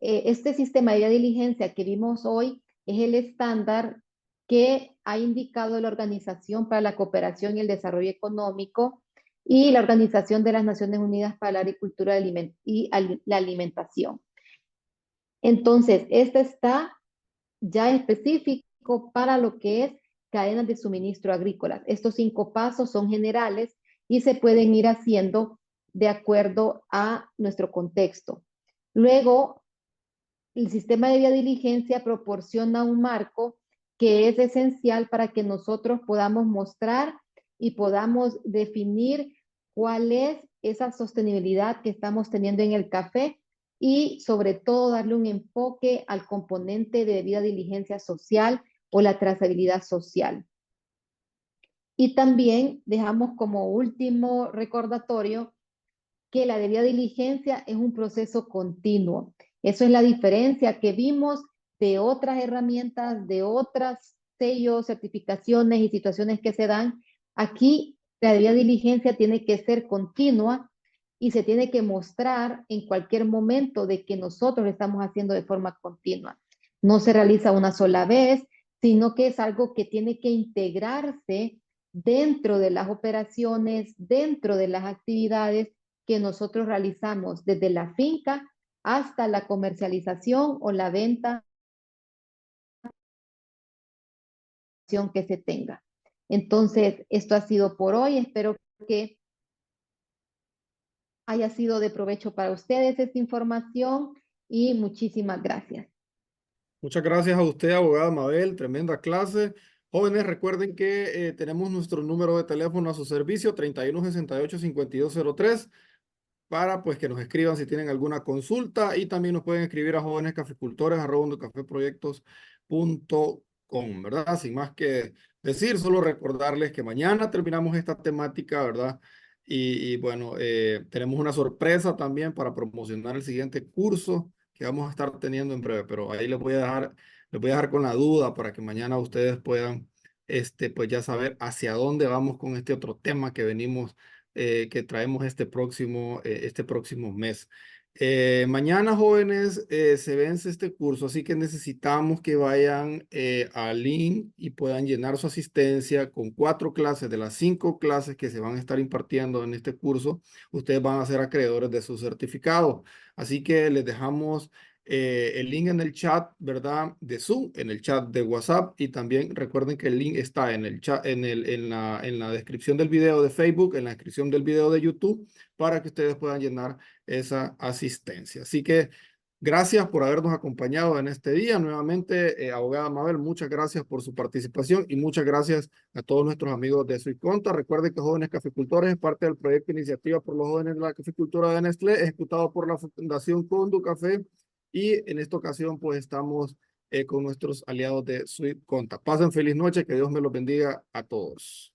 Este sistema de debida diligencia que vimos hoy es el estándar que ha indicado la Organización para la Cooperación y el Desarrollo Económico y la Organización de las Naciones Unidas para la Agricultura y la Alimentación. Entonces, este está ya específico para lo que es cadenas de suministro agrícolas. Estos 5 pasos son generales y se pueden ir haciendo de acuerdo a nuestro contexto. Luego, el sistema de debida diligencia proporciona un marco que es esencial para que nosotros podamos mostrar y podamos definir cuál es esa sostenibilidad que estamos teniendo en el café y sobre todo darle un enfoque al componente de debida diligencia social o la trazabilidad social. Y también dejamos como último recordatorio que la debida diligencia es un proceso continuo. Eso es la diferencia que vimos de otras herramientas, de otras sellos, certificaciones y situaciones que se dan. Aquí la debida diligencia tiene que ser continua y se tiene que mostrar en cualquier momento de que nosotros lo estamos haciendo de forma continua. No se realiza una sola vez, sino que es algo que tiene que integrarse dentro de las operaciones, dentro de las actividades que nosotros realizamos desde la finca hasta la comercialización o la venta que se tenga. Entonces, esto ha sido por hoy. Espero que haya sido de provecho para ustedes esta información y muchísimas gracias. Muchas gracias a usted, abogada Mabel, tremenda clase. Jóvenes, recuerden que tenemos nuestro número de teléfono a su servicio, 3168-5203, para pues que nos escriban si tienen alguna consulta y también nos pueden escribir a jóvenescaficultores@cafeproyectos.com, ¿verdad? Sin más que decir, solo recordarles que mañana terminamos esta temática, ¿verdad? Y bueno, tenemos una sorpresa también para promocionar el siguiente curso que vamos a estar teniendo en breve, pero ahí les voy a dejar con la duda para que mañana ustedes puedan, pues ya saber hacia dónde vamos con este otro tema que venimos que traemos este próximo mes. Mañana, jóvenes, se vence este curso, así que necesitamos que vayan al link y puedan llenar su asistencia con 4 clases de las 5 clases que se van a estar impartiendo en este curso. Ustedes van a ser acreedores de su certificado. Así que les dejamos el link en el chat, ¿verdad? De Zoom, en el chat de WhatsApp, y también recuerden que el link está en el chat, en la descripción del video de Facebook, en la descripción del video de YouTube, para que ustedes puedan llenar esa asistencia. Así que gracias por habernos acompañado en este día. Nuevamente, abogada Mabel, muchas gracias por su participación y muchas gracias a todos nuestros amigos de Suiconta. Recuerden que Jóvenes Caficultores es parte del proyecto Iniciativa por los Jóvenes de la Caficultura de Nestlé, ejecutado por la Fundación Condu Café. Y en esta ocasión, pues estamos con nuestros aliados de Suiconta. Pasen feliz noche, que Dios me los bendiga a todos.